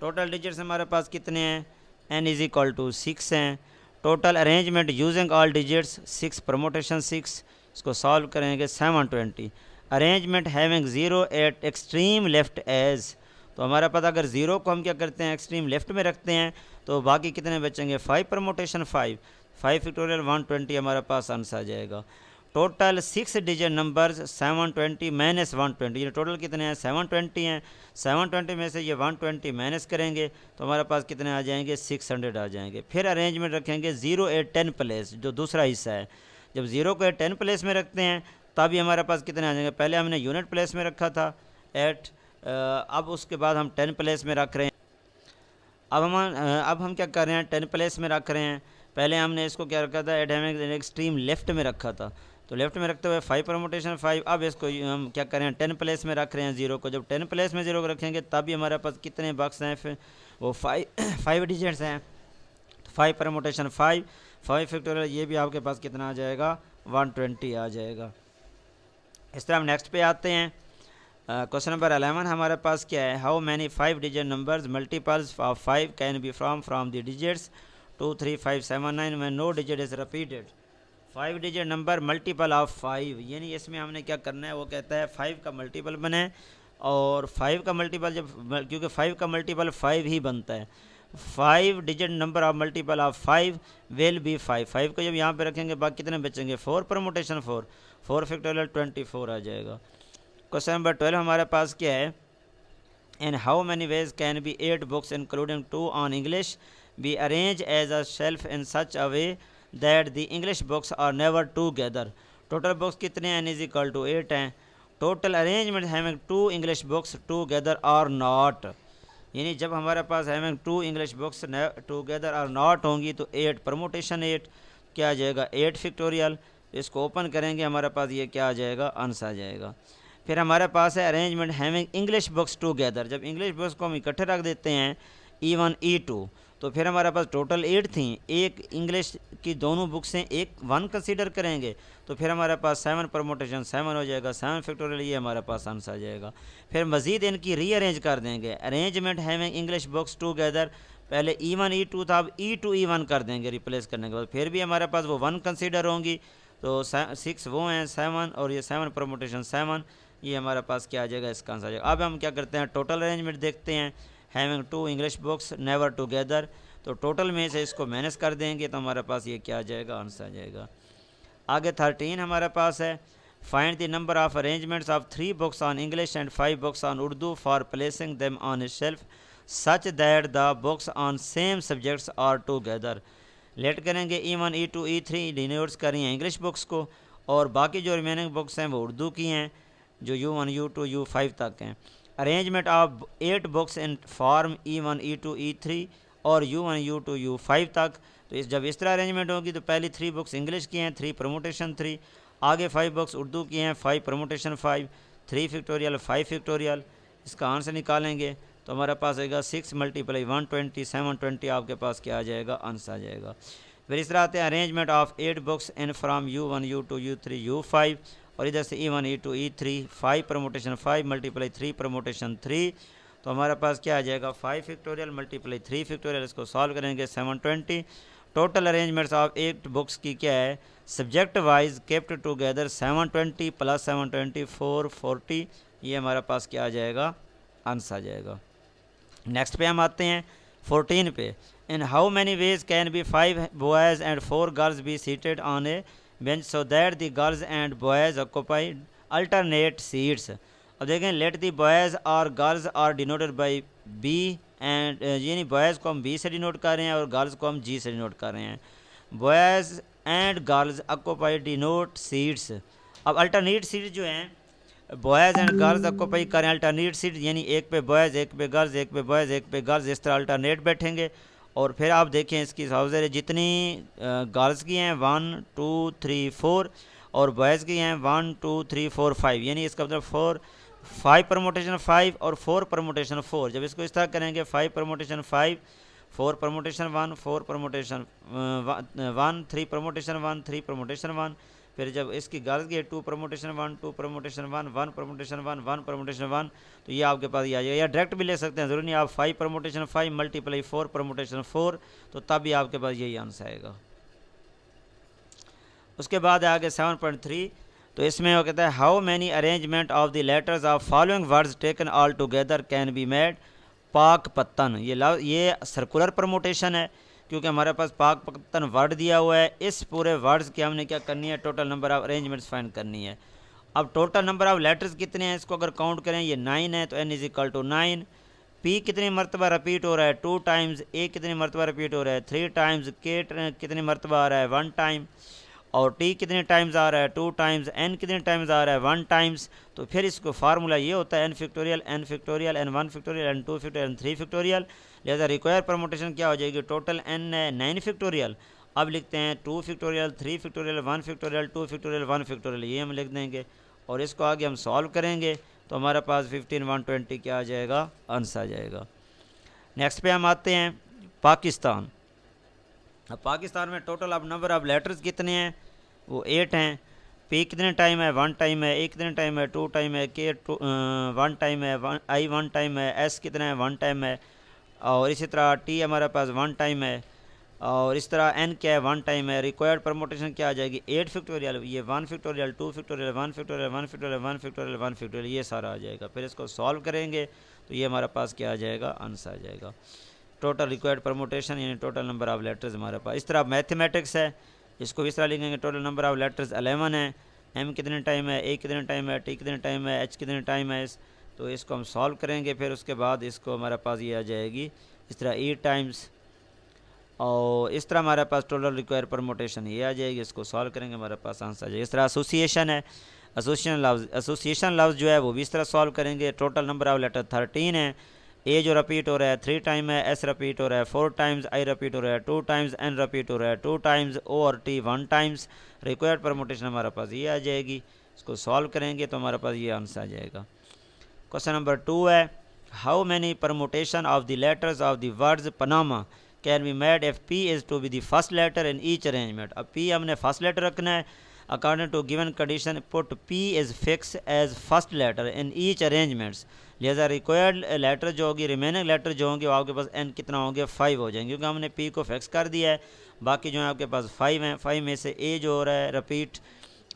Total digits हमारे पास कितने हैं, n इज इक्वल टू 6 हैं। Total arrangement using all digits 6 permutation 6, इसको solve करेंगे 720। Arrangement having 0 at extreme left edge, तो हमारे पास अगर 0 को हम क्या करते हैं एक्सट्रीम लेफ्ट में रखते हैं तो बाकी कितने बचेंगे, 5 परमोटेशन 5 फैक्टोरियल 120 हमारे पास आंसर आ जाएगा। टोटल 6 डिजिट नंबर्स 720 माइनस 120, ये टोटल कितने हैं 720 हैं। 720 में से ये 120 माइनस करेंगे तो हमारे पास कितने आ जाएंगे, 600 आ जाएंगे। फिर अरेंजमेंट रखेंगे 0 एट 10 प्लेस, जो दूसरा हिस्सा है, जब 0 को 10 प्लेस में रखते हैं तभी हमारे पास कितने आ जाएंगे, पहले हमने यूनिट प्लेस में रखा था एट, अब उसके बाद हम 10 प्लेस में रख रहे हैं। अब हम क्या कर रहे हैं, 10 प्लेस में रख रहे हैं, पहले हमने इसको क्या रखा था, एट हैविंग एक्सट्रीम लेफ्ट में रखा था, तो लेफ्ट में रखते हुए 5 परमुटेशन 5। अब इसको हम क्या करें, 10 प्लेस में रख रहे हैं 0 को। जब 10 प्लेस में 0 को रखेंगे तब भी हमारे पास कितने बक्स हैं, फिर वो 5 डिजिट्स हैं। 5 परमुटेशन 5 फैक्टोरियल, ये भी आपके पास कितना आ जाएगा, 120 आ जाएगा। इस तरह हम नेक्स्ट पे आते हैं। क्वेश्चन नंबर 11 हमारे पास क्या है, how many 5 digit numbers multiples of 5 can be from the digits 2 3 5 7 9 when no digit is repeated. 5 digit number multiple of 5, यानी इसमें हमने क्या करना है, वो कहता है 5 का मल्टीपल बने, और 5 का मल्टीपल जब, क्योंकि 5 का मल्टीपल 5 ही बनता है, 5 digit number of multiple of 5 will be 5 को जब यहाँ पे रखेंगे बाकी कितने बचेंगे, 4 परमुटेशन 4 फैक्टोरियल 24 आ जाएगा। क्वेश्चन नंबर 12 हमारे पास क्या है, in how many ways can be 8 books including 2 on English be arrange as a shelf in such a way that the English books are never together. Total books कितने हैं, is equal to 8 हैं। Total arrangement having 2 English books together or not, यानी जब हमारे पास having 2 English books together or not होंगी तो 8 permutation 8 क्या आ जाएगा, 8 फैक्टोरियल। इसको ओपन करेंगे हमारे पास ये क्या आ जाएगा, आंसर आ जाएगा। फिर हमारे पास है arrangement having English books together, जब इंग्लिश बुक्स को हम इकट्ठे रख देते हैं E1 E2, तो फिर हमारे पास टोटल 8 थी, एक इंग्लिश की दोनों बुक्स हैं, एक 1 कंसीडर करेंगे तो फिर हमारे पास 7 परमुटेशन 7 हो जाएगा, 7 फैक्टोरियल, ये हमारे पास आंसर आ जाएगा। फिर मज़ीद इनकी रीअरेंज कर देंगे, arrangement having English books together, पहले E1 E2 था, अब E2 E1 कर देंगे रिप्लेस करने के बाद, फिर भी हमारे पास वो 1 कंसीडर होंगी, तो 6 वो हैं 7 और ये 7 परमुटेशन 7, ये हमारे पास क्या आ जाएगा, इसका आंसर आ जाएगा। अब हम क्या करते हैं, टोटल अरेंजमेंट देखते हैं, having 2 English books never together, तो टोटल में से इसको माइनस कर देंगे तो हमारे पास ये क्या आ जाएगा, आंसर आ जाएगा। आगे 13 हमारे पास है, find the number of arrangements of 3 books on English and 5 books on Urdu for placing them on a shelf such that the books on same subjects are together. Let करेंगे E1 E2 E3 डिनोट्स कर रही हैं English books को, और बाकी जो remaining books हैं वो उर्दू की हैं, जो U1 U2 U5 तक हैं। Arrangement of 8 books in form E1 E2 E3 और U1 U2 U5 तक, तो जब इस तरह अरेंजमेंट होगी तो पहली 3 बुक्स इंग्लिश की हैं 3 परमुटेशन 3, आगे 5 बुक्स उर्दू की हैं 5 परमुटेशन 5, 3 फैक्टोरियल 5 फैक्टोरियल। इसका आंसर निकालेंगे तो हमारे पास आएगा 6 मल्टीप्लाई 120 720, आपके पास क्या आ जाएगा, आंसर आ जाएगा। फिर इस तरह आते हैं arrangement of 8 books in from U1 U2 U3 U5, और इधर से E1 E2 E3 5 permutation 5 multiply 3 permutation 3, तो हमारे पास क्या आ जाएगा, 5 फैक्टोरियल मल्टीप्लाई 3 फैक्टोरियल। इसको सॉल्व करेंगे 720। टोटल अरेंजमेंट्स ऑफ 8 बुक्स की क्या है, subject wise kept together 720 plus 720 440, ये हमारे पास क्या आ जाएगा, आंसर आ जाएगा। नेक्स्ट पे हम आते हैं 14 पे, in how many ways can be 5 boys and 4 girls be seated on a bench so that the girls and boys occupy alternate seats. अब देखें, लेट दी बॉयज़ और girls are denoted by B and, यानी boys को हम B से denote कर रहे हैं और गर्ल्स को हम जी से डिनोट कर रहे हैं। Boys and girls occupy denote seats. अब अल्टरनेट सीट जो हैं, बॉयज़ एंड गर्ल्स ऑक्यूपाई करें अल्टरनेट सीट, यानी एक पे बॉयज़ एक पे गर्ल्स, एक पे बॉयज़ एक पे गर्ल्स, इस तरह अल्टरनेट बैठेंगे। और फिर आप देखें इसकी हाउज़र जितनी गर्ल्स की हैं 1 2 3 4 और बॉयज़ की हैं 1 2 3 4 5, यानी इसका मतलब 5 परमुटेशन 5 और 4 परमुटेशन 4। जब इसको इस तरह करेंगे 5 permutation 5 4 permutation 1 4 permutation 1 3 permutation 1 3 permutation 1, फिर जब इसकी गर्ल्स की 2 परमुटेशन 1 2 परमुटेशन 1 1 परमुटेशन 1 1 परमुटेशन 1, तो ये आपके पास ये आ जाएगा। या डायरेक्ट भी ले सकते हैं, ज़रूरी नहीं आप 5 परमुटेशन 5 मल्टीप्लाई 4 परमुटेशन 4, तो तब भी आपके पास यही आंसर आएगा। उसके बाद आगे 7.3, तो इसमें वो कहता है how many arrangement of the letters of following words taken all together can be made पाक पत्तन। ये सर्कुलर परमुटेशन है, क्योंकि हमारे पास पाक पत्तन वर्ड दिया हुआ है। इस पूरे वर्ड्स की हमने क्या करनी है, total number of arrangements find करनी है। अब टोटल नंबर ऑफ लेटर्स कितने हैं, इसको अगर काउंट करें ये 9 है, तो n is equal to 9। P कितनी मरतबा रिपीट हो रहा है 2 टाइम्स, A कितनी मरतबा रिपीट हो रहा है 3 टाइम्स, K कितनी मरतबा आ रहा है 1 टाइम, और T कितने टाइम्स आ रहा है 2 टाइम्स, N कितने टाइम्स आ रहा है 1 टाइम्स। तो फिर इसको फार्मूला ये होता है n factorial n factorial n1 factorial n2 factorial n3 factorial. लिहाजा रिक्वायर परमुटेशन क्या हो जाएगी, टोटल n है 9 फैक्टोरियल अब लिखते हैं 2 factorial 3 factorial 1 factorial 2 factorial 1 factorial, ये हम लिख देंगे और इसको आगे हम सॉल्व करेंगे तो हमारे पास 15120 क्या आ जाएगा, आंसर आ जाएगा। नेक्स्ट पे हम आते हैं पाकिस्तान। अब पाकिस्तान में टोटल अब नंबर ऑफ लेटर्स कितने हैं, वो 8 हैं। पी कितने टाइम है, 1 टाइम है। ए कितने टाइम है, 2 टाइम है। के 1 टाइम है। आई 1 टाइम है। एस कितना है, 1 टाइम है। और इसी तरह टी हमारे पास 1 टाइम है। और इस तरह एन क्या है, 1 टाइम है। रिक्वायर्ड परमोटेशन क्या आ जाएगी, 8 फैक्टोरियल, ये 1 factorial 2 factorial 1 factorial 1 factorial 1 factorial 1 factorial, ये सारा आ जाएगा। फिर इसको सॉल्व करेंगे तो ये हमारे पास क्या आ जाएगा, आंसर आ जाएगा। टोटल रिक्वायर्ड परमोटेशन यानी टोटल नंबर ऑफ लेटर्स हमारे पास। इस तरह मैथमेटिक्स है, इसको इस तरह लिखेंगे, टोटल नंबर ऑफ लेटर्स 11 है। एम कितने टाइम है, ए कितने टाइम है, टी कितने टाइम है, एच कितने टाइम है। तो इसको हम सॉल्व करेंगे, फिर उसके बाद इसको हमारे पास ये आ जाएगी इस तरह ई टाइम्स, और इस तरह हमारे पास टोटल रिक्वायर परमोटेशन ये आ जाएगी। इसको सॉल्व करेंगे हमारे पास आंसर आ जाएगा। इस तरह एसोसिएशन है, एसोसिएशन लफ्ज़ जो है वो भी इस तरह सॉल्व करेंगे। टोटल नंबर ऑफ लेटर 13 है। ए जो रिपीट हो रहा है 3 टाइम है, एस रिपीट हो रहा है 4 टाइम्स, आई रिपीट हो रहा है 2 टाइम्स, एन रिपीट हो रहा है 2 टाइम्स, ओ और टी 1 टाइम्स। रिक्वायर्ड परमोटेशन हमारे पास ये आ जाएगी। इसको सॉल्व करेंगे तो हमारे पास ये आंसर आ जाएगा। क्वेश्चन नंबर 2 है, how many permutation of the letters of the words Panama can be made if P is to be the first letter in each arrangement. अब पी हमने फर्स्ट लेटर रखना है। According to given condition put P is fix as first letter in each arrangements. लिहाजा required letter जो होगी, remaining letter जो होंगे वो आपके पास एन कितना होंगे, 5 हो जाएंगे, क्योंकि हमने पी को फिक्स कर दिया है। बाकी जो है आपके पास 5 हैं। 5 में से ए जो हो रहा है रिपीट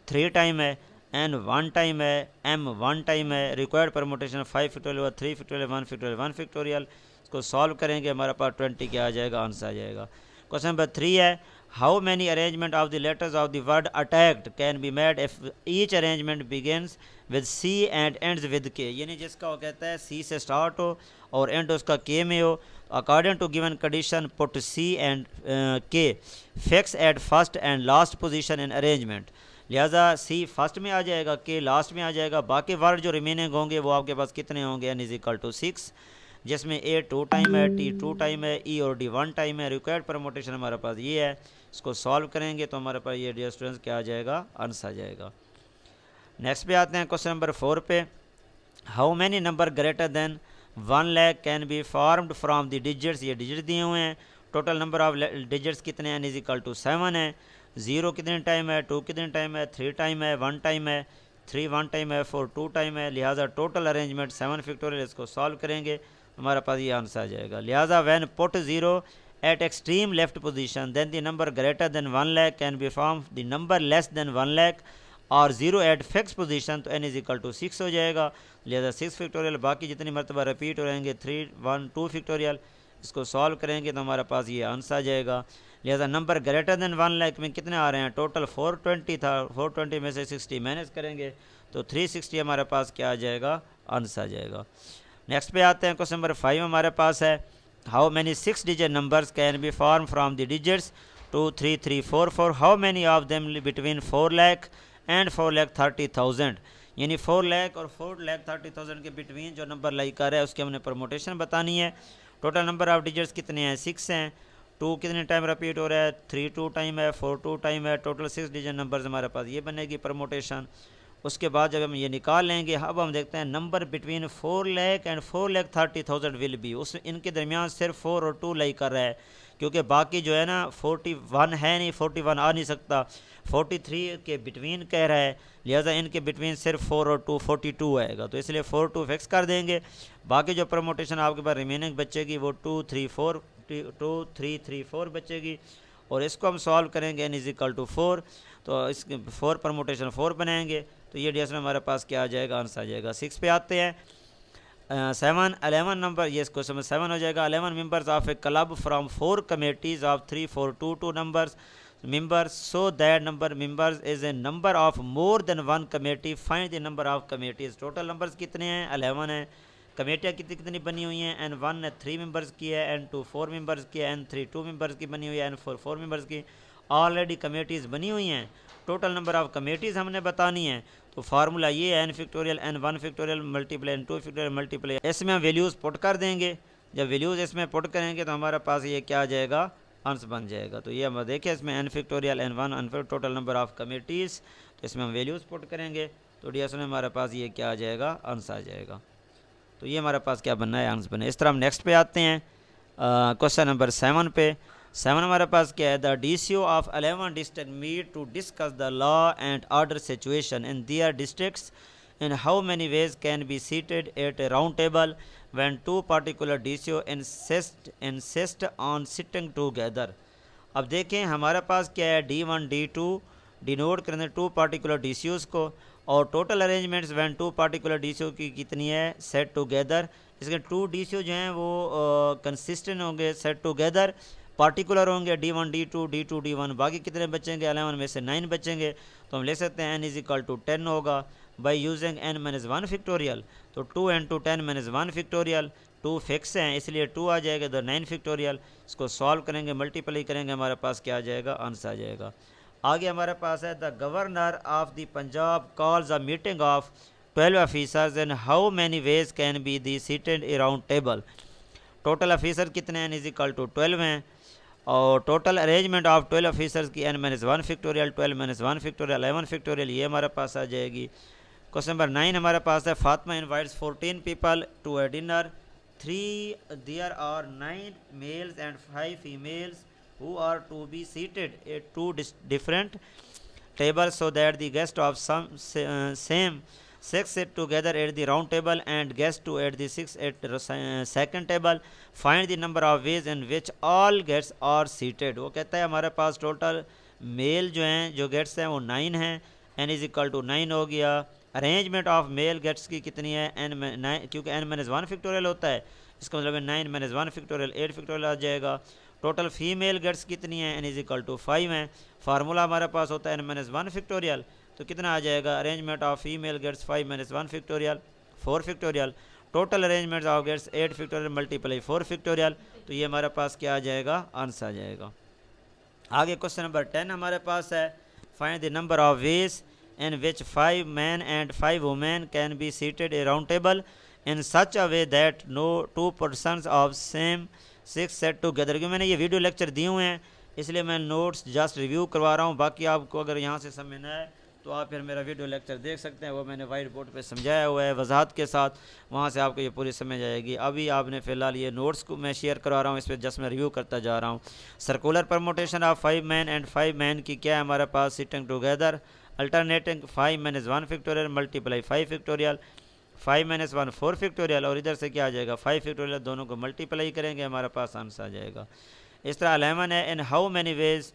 3 टाइम है, एन 1 टाइम है, एम 1 टाइम है। Required permutation 5 factorial 3 factorial 1 factorial 1 factorial. इसको सॉल्व करेंगे हमारे पास 20 क्या आ जाएगा, आंसर आ जाएगा। क्वेश्चन नंबर 3 है, how many arrangement of the letters of the word attacked can be made if each arrangement begins with C and ends with K. यानी जिसका वो कहता है सी से स्टार्ट हो और एंड उसका के में हो। According to given condition put C and K fix at first and last position in arrangement. लिहाजा सी फर्स्ट में आ जाएगा, के लास्ट में आ जाएगा। बाकी वर्ड जो रिमेनिंग होंगे वो आपके पास कितने होंगे, एन इज इक्वल टू 6, जिसमें ए 2 टाइम है, टी 2 टाइम है, ई और डी 1 टाइम है। रिक्वायर्ड परमोटेशन हमारे पास ये है। इसको सॉल्व करेंगे तो हमारे पास ये डियर स्टूडेंट्स क्या आ जाएगा, आंसर आ जाएगा। नेक्स्ट पे आते हैं क्वेश्चन नंबर 4 पे, how many number greater than 1 lakh can be formed from the digits. ये डिजिट दिए हुए हैं। टोटल नंबर ऑफ डिजिट्स कितने हैं, एन इज इक्वल टू 7 है। 0 कितने टाइम है, 2 कितने टाइम है, 3 टाइम है, 1 टाइम है, 3 1 टाइम है, 4 2 टाइम है। लिहाजा टोटल अरेंजमेंट 7 फैक्टोरियल। इसको सॉल्व करेंगे हमारे पास ये आंसर आ जाएगा। लिहाजा when put 0 at extreme left position then the number greater than 1 lakh can be form the number less than 1 lakh और 0 एट फिक्स पोजीशन, तो n इज इक्वल टू 6 हो जाएगा। लिहाजा 6 फैक्टोरियल। बाकी जितनी मरतबा रिपीट हो रहेंगे 3 1 2 फैक्टोरियल। इसको सॉल्व करेंगे तो हमारे पास ये आंसर आ जाएगा। लिहाजा नंबर ग्रेटर देन 1 लाख में कितने आ रहे हैं, टोटल 420 था। 420 में से 60 माइनस करेंगे तो 360 हमारे पास क्या आ जाएगा, आंसर आ जाएगा। नेक्स्ट पे आते हैं क्वेश्चन नंबर 5 हमारे पास है, how many 6 digit numbers can be form from the digits 2 3 3 4 4, how many of them between 4 lakh and 4,30,000। यानी 4 लाख और 4,30,000 के बिटवीन जो नंबर लाई कर है उसकी हमने परमोटेशन बतानी है। टोटल नंबर ऑफ डिजिट्स कितने हैं, 6 हैं। 2 कितने टाइम रिपीट हो रहा है, 3 2 टाइम है, 4 2 टाइम है। टोटल 6 डिजिट नंबर्स हमारे पास ये बनेगी परमोटेशन। उसके बाद जब हम ये निकाल लेंगे, अब हम देखते हैं number between 4 lakh and 4,30,000 will be, उस इनके दरमियान सिर्फ 4 और 2 लाई कर रहा है, क्योंकि बाकी जो है ना 41 है नहीं, 41 आ नहीं सकता। 43 के बिटवीन कह रहा है, लिहाजा इनके बिटवीन सिर्फ 4 और 2 42 आएगा, तो इसलिए 4 2 फिक्स कर देंगे। बाकी जो परमोटेशन आपके पास रिमेनिंग बचेगी वो 2 3 4 बचेगी, और इसको हम सॉल्व करेंगे n इज इक्वल टू 4, तो इस 4 परमोटेशन 4 बनाएंगे तो ये डी हमारे पास क्या आ जाएगा, आंसर आ जाएगा। 6 पे आते हैं, 7 11 नंबर, ये क्वेश्चन में 7 हो जाएगा। 11 members of A club from 4 committees of 3 4 2 2 numbers members so that number members is a number of more than 1 committee, find the number of committees। Total numbers कितने हैं, 11 हैं। कमेटियाँ कितनी कितनी बनी हुई हैं, N1 ने 3 मेंबर्स की है, N2 4 मेंबर्स की है, N3 2 मेंबर्स की बनी हुई है, N4 4 मेंबर्स की। ऑलरेडी कमेटीज़ बनी हुई हैं। टोटल नंबर ऑफ कमेटीज़ हमने बतानी है, तो फार्मूला ये है n factorial n1 factorial multiply n2 factorial multiply, इसमें हम वैल्यूज़ पुट कर देंगे। जब वैल्यूज़ इसमें पुट करेंगे तो हमारे पास ये क्या आ जाएगा, आंसर बन जाएगा। तो ये हम देखें इसमें n factorial n1 n total number of committees, तो इसमें हम वैल्यूज़ पुट करेंगे तो डियर स्टूडेंट हमारे पास ये क्या आ जाएगा, आंसर आ जाएगा। तो ये हमारे पास क्या बनना है, आंसर बनना है। इस तरह हम नेक्स्ट पे आते हैं, क्वेश्चन नंबर 7 पे। 7 हमारे पास क्या है, the DCO of 11 district meet to discuss the law and order situation in their districts in how many ways can be seated at a round table when two particular DCO insist on sitting together। अब देखें हमारे पास क्या है, D1 D2 denote करेंगे to particular DCOs को, और total arrangements when two particular DCO की कितनी है, सेट टुगेदर। इसके टू DCO जो हैं वो कंसिस्टेंट होंगे, सेट टुगेदर, पार्टिकुलर होंगे D1 D2 D2 D1, बाकी कितने बचेंगे, 11 में से 9 बचेंगे। तो हम ले सकते हैं n = 10 होगा बाई यूजिंग n-1 फैक्टोरियल। तो 2 × 10-1 फैक्टोरियल, 2 फिक्स हैं इसलिए 2 आ जाएगा, तो 9 फैक्टोरियल। इसको सॉल्व करेंगे, मल्टीप्लाई करेंगे, हमारे पास क्या आ जाएगा, आंसर आ जाएगा। आगे हमारे पास है, the governor of the Punjab calls a meeting of 12 officers and how many ways can be the seated around table. Total officer कितने हैं, n = 12 हैं, और टोटल अरेंजमेंट ऑफ 12 ऑफिसर्स की n-1 फैक्टोरियल, 12-1 फैक्टोरियल 11 फैक्टोरियल, ये हमारे पास आ जाएगी। क्वेश्चन नंबर 9 हमारे पास है, Fatima invites 14 people to a dinner, there are 9 males and 5 females who are to be seated at 2 different tables so that the guests of same sex sit together at the round table and guests to at the 6 at the second table, find the number of ways in which all guests are seated। वो कहता है हमारे पास total mail जो हैं, जो gets हैं वो 9 हैं, n = 9 हो गया। अरेंजमेंट ऑफ मेल गेट्स की कितनी है, n, क्योंकि n-1 फैक्टोरियल होता है, इसका मतलब है 9-1 फैक्टोरियल 8 फैक्टोरियल आ जाएगा। टोटल फीमेल गेट्स कितनी है, n = 5 है। फार्मूला हमारे पास होता है n-1 फैक्टोरियल, तो कितना आ जाएगा, arrangement of female gets 5-1 factorial 4 factorial, total arrangement of gets 8 factorial multiply 4 factorial. तो ये हमारे पास क्या आ जाएगा, आंसर आ जाएगा। आगे क्वेश्चन नंबर 10 हमारे पास है, find the number of veg in which 5 men and 5 women can be seated around table in such a way that no two persons of same sex sit together। क्योंकि मैंने ये video lecture दिए हुए हैं इसलिए मैं नोट्स जस्ट रिव्यू करवा रहा हूँ, बाकी आपको अगर यहाँ से समझ ना आए तो आप फिर मेरा वीडियो लेक्चर देख सकते हैं, वो मैंने वाइट बोर्ड पे समझाया हुआ है वजाहत के साथ, वहाँ से आपको ये पूरी समझ आएगी। अभी आपने फ़िलहाल ये नोट्स को मैं शेयर करवा रहा हूँ, इस पर जस्ट मैं रिव्यू करता जा रहा हूँ। Circular permutation of 5 men and 5 men की क्या है हमारे पास, sitting together, alternating 5-1 factorial multiply 5 factorial, 5-1 4 factorial, और इधर से क्या आ जाएगा 5 फैक्टोरियल, दोनों को मल्टीप्लाई करेंगे हमारे पास आंसर आ जाएगा। इस तरह 11 है, in how many veg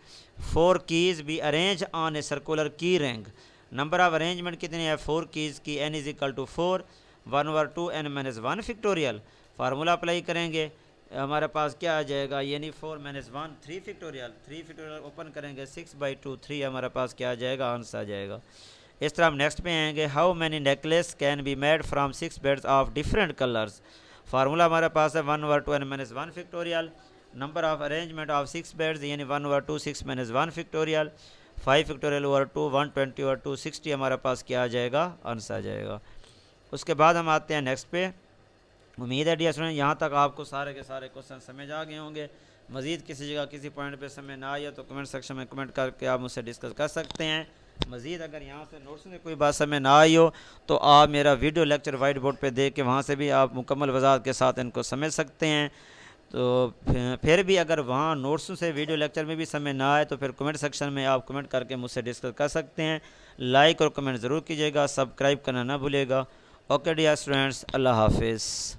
4 keys B arrange on a circular की रिंग। नंबर ऑफ अरेंजमेंट कितनी है 4 कीज़ की, n = 4, 1/2 n-1 factorial. Formula apply करेंगे, हमारे पास क्या आ जाएगा, यानी 4-1 3 फैक्टोरियल ओपन करेंगे 6/2 3, हमारे पास क्या आ जाएगा, आंसर आ जाएगा। इस तरह हम नेक्स्ट पे आएंगे, how many necklace can be made from 6 beds of different colours. Formula हमारे पास है 1/2 n-1 factorial, number of arrangement of 6 beds यानी 1/2 6-1 फैक्टोरियल, 5 फैक्टोरियल ओवर 2 120/2 60, हमारे पास क्या आ जाएगा, आंसर आ जाएगा। उसके बाद हम आते हैं नेक्स्ट पे। उम्मीद है डियर स्टूडेंट यहाँ तक आपको सारे के सारे क्वेश्चन समझ आ गए होंगे। मज़ीद किसी जगह किसी पॉइंट पे समझ ना आया तो कमेंट सेक्शन में कमेंट करके आप मुझसे डिस्कस कर सकते हैं। मज़ीद अगर यहाँ से नोट्स में कोई बात समझ ना आई हो तो आप मेरा वीडियो लेक्चर वाइट बोर्ड पे देख के वहाँ से भी आप मुकम्मल वजाहत के साथ इनको समझ सकते हैं। तो फिर भी अगर वहाँ नोट्स से वीडियो लेक्चर में भी समझ ना आए तो फिर कमेंट सेक्शन में आप कमेंट करके मुझसे डिस्कस कर सकते हैं। लाइक और कमेंट ज़रूर कीजिएगा, सब्सक्राइब करना ना भूलिएगा। ओके डियर स्टूडेंट्स, अल्लाह हाफिज़।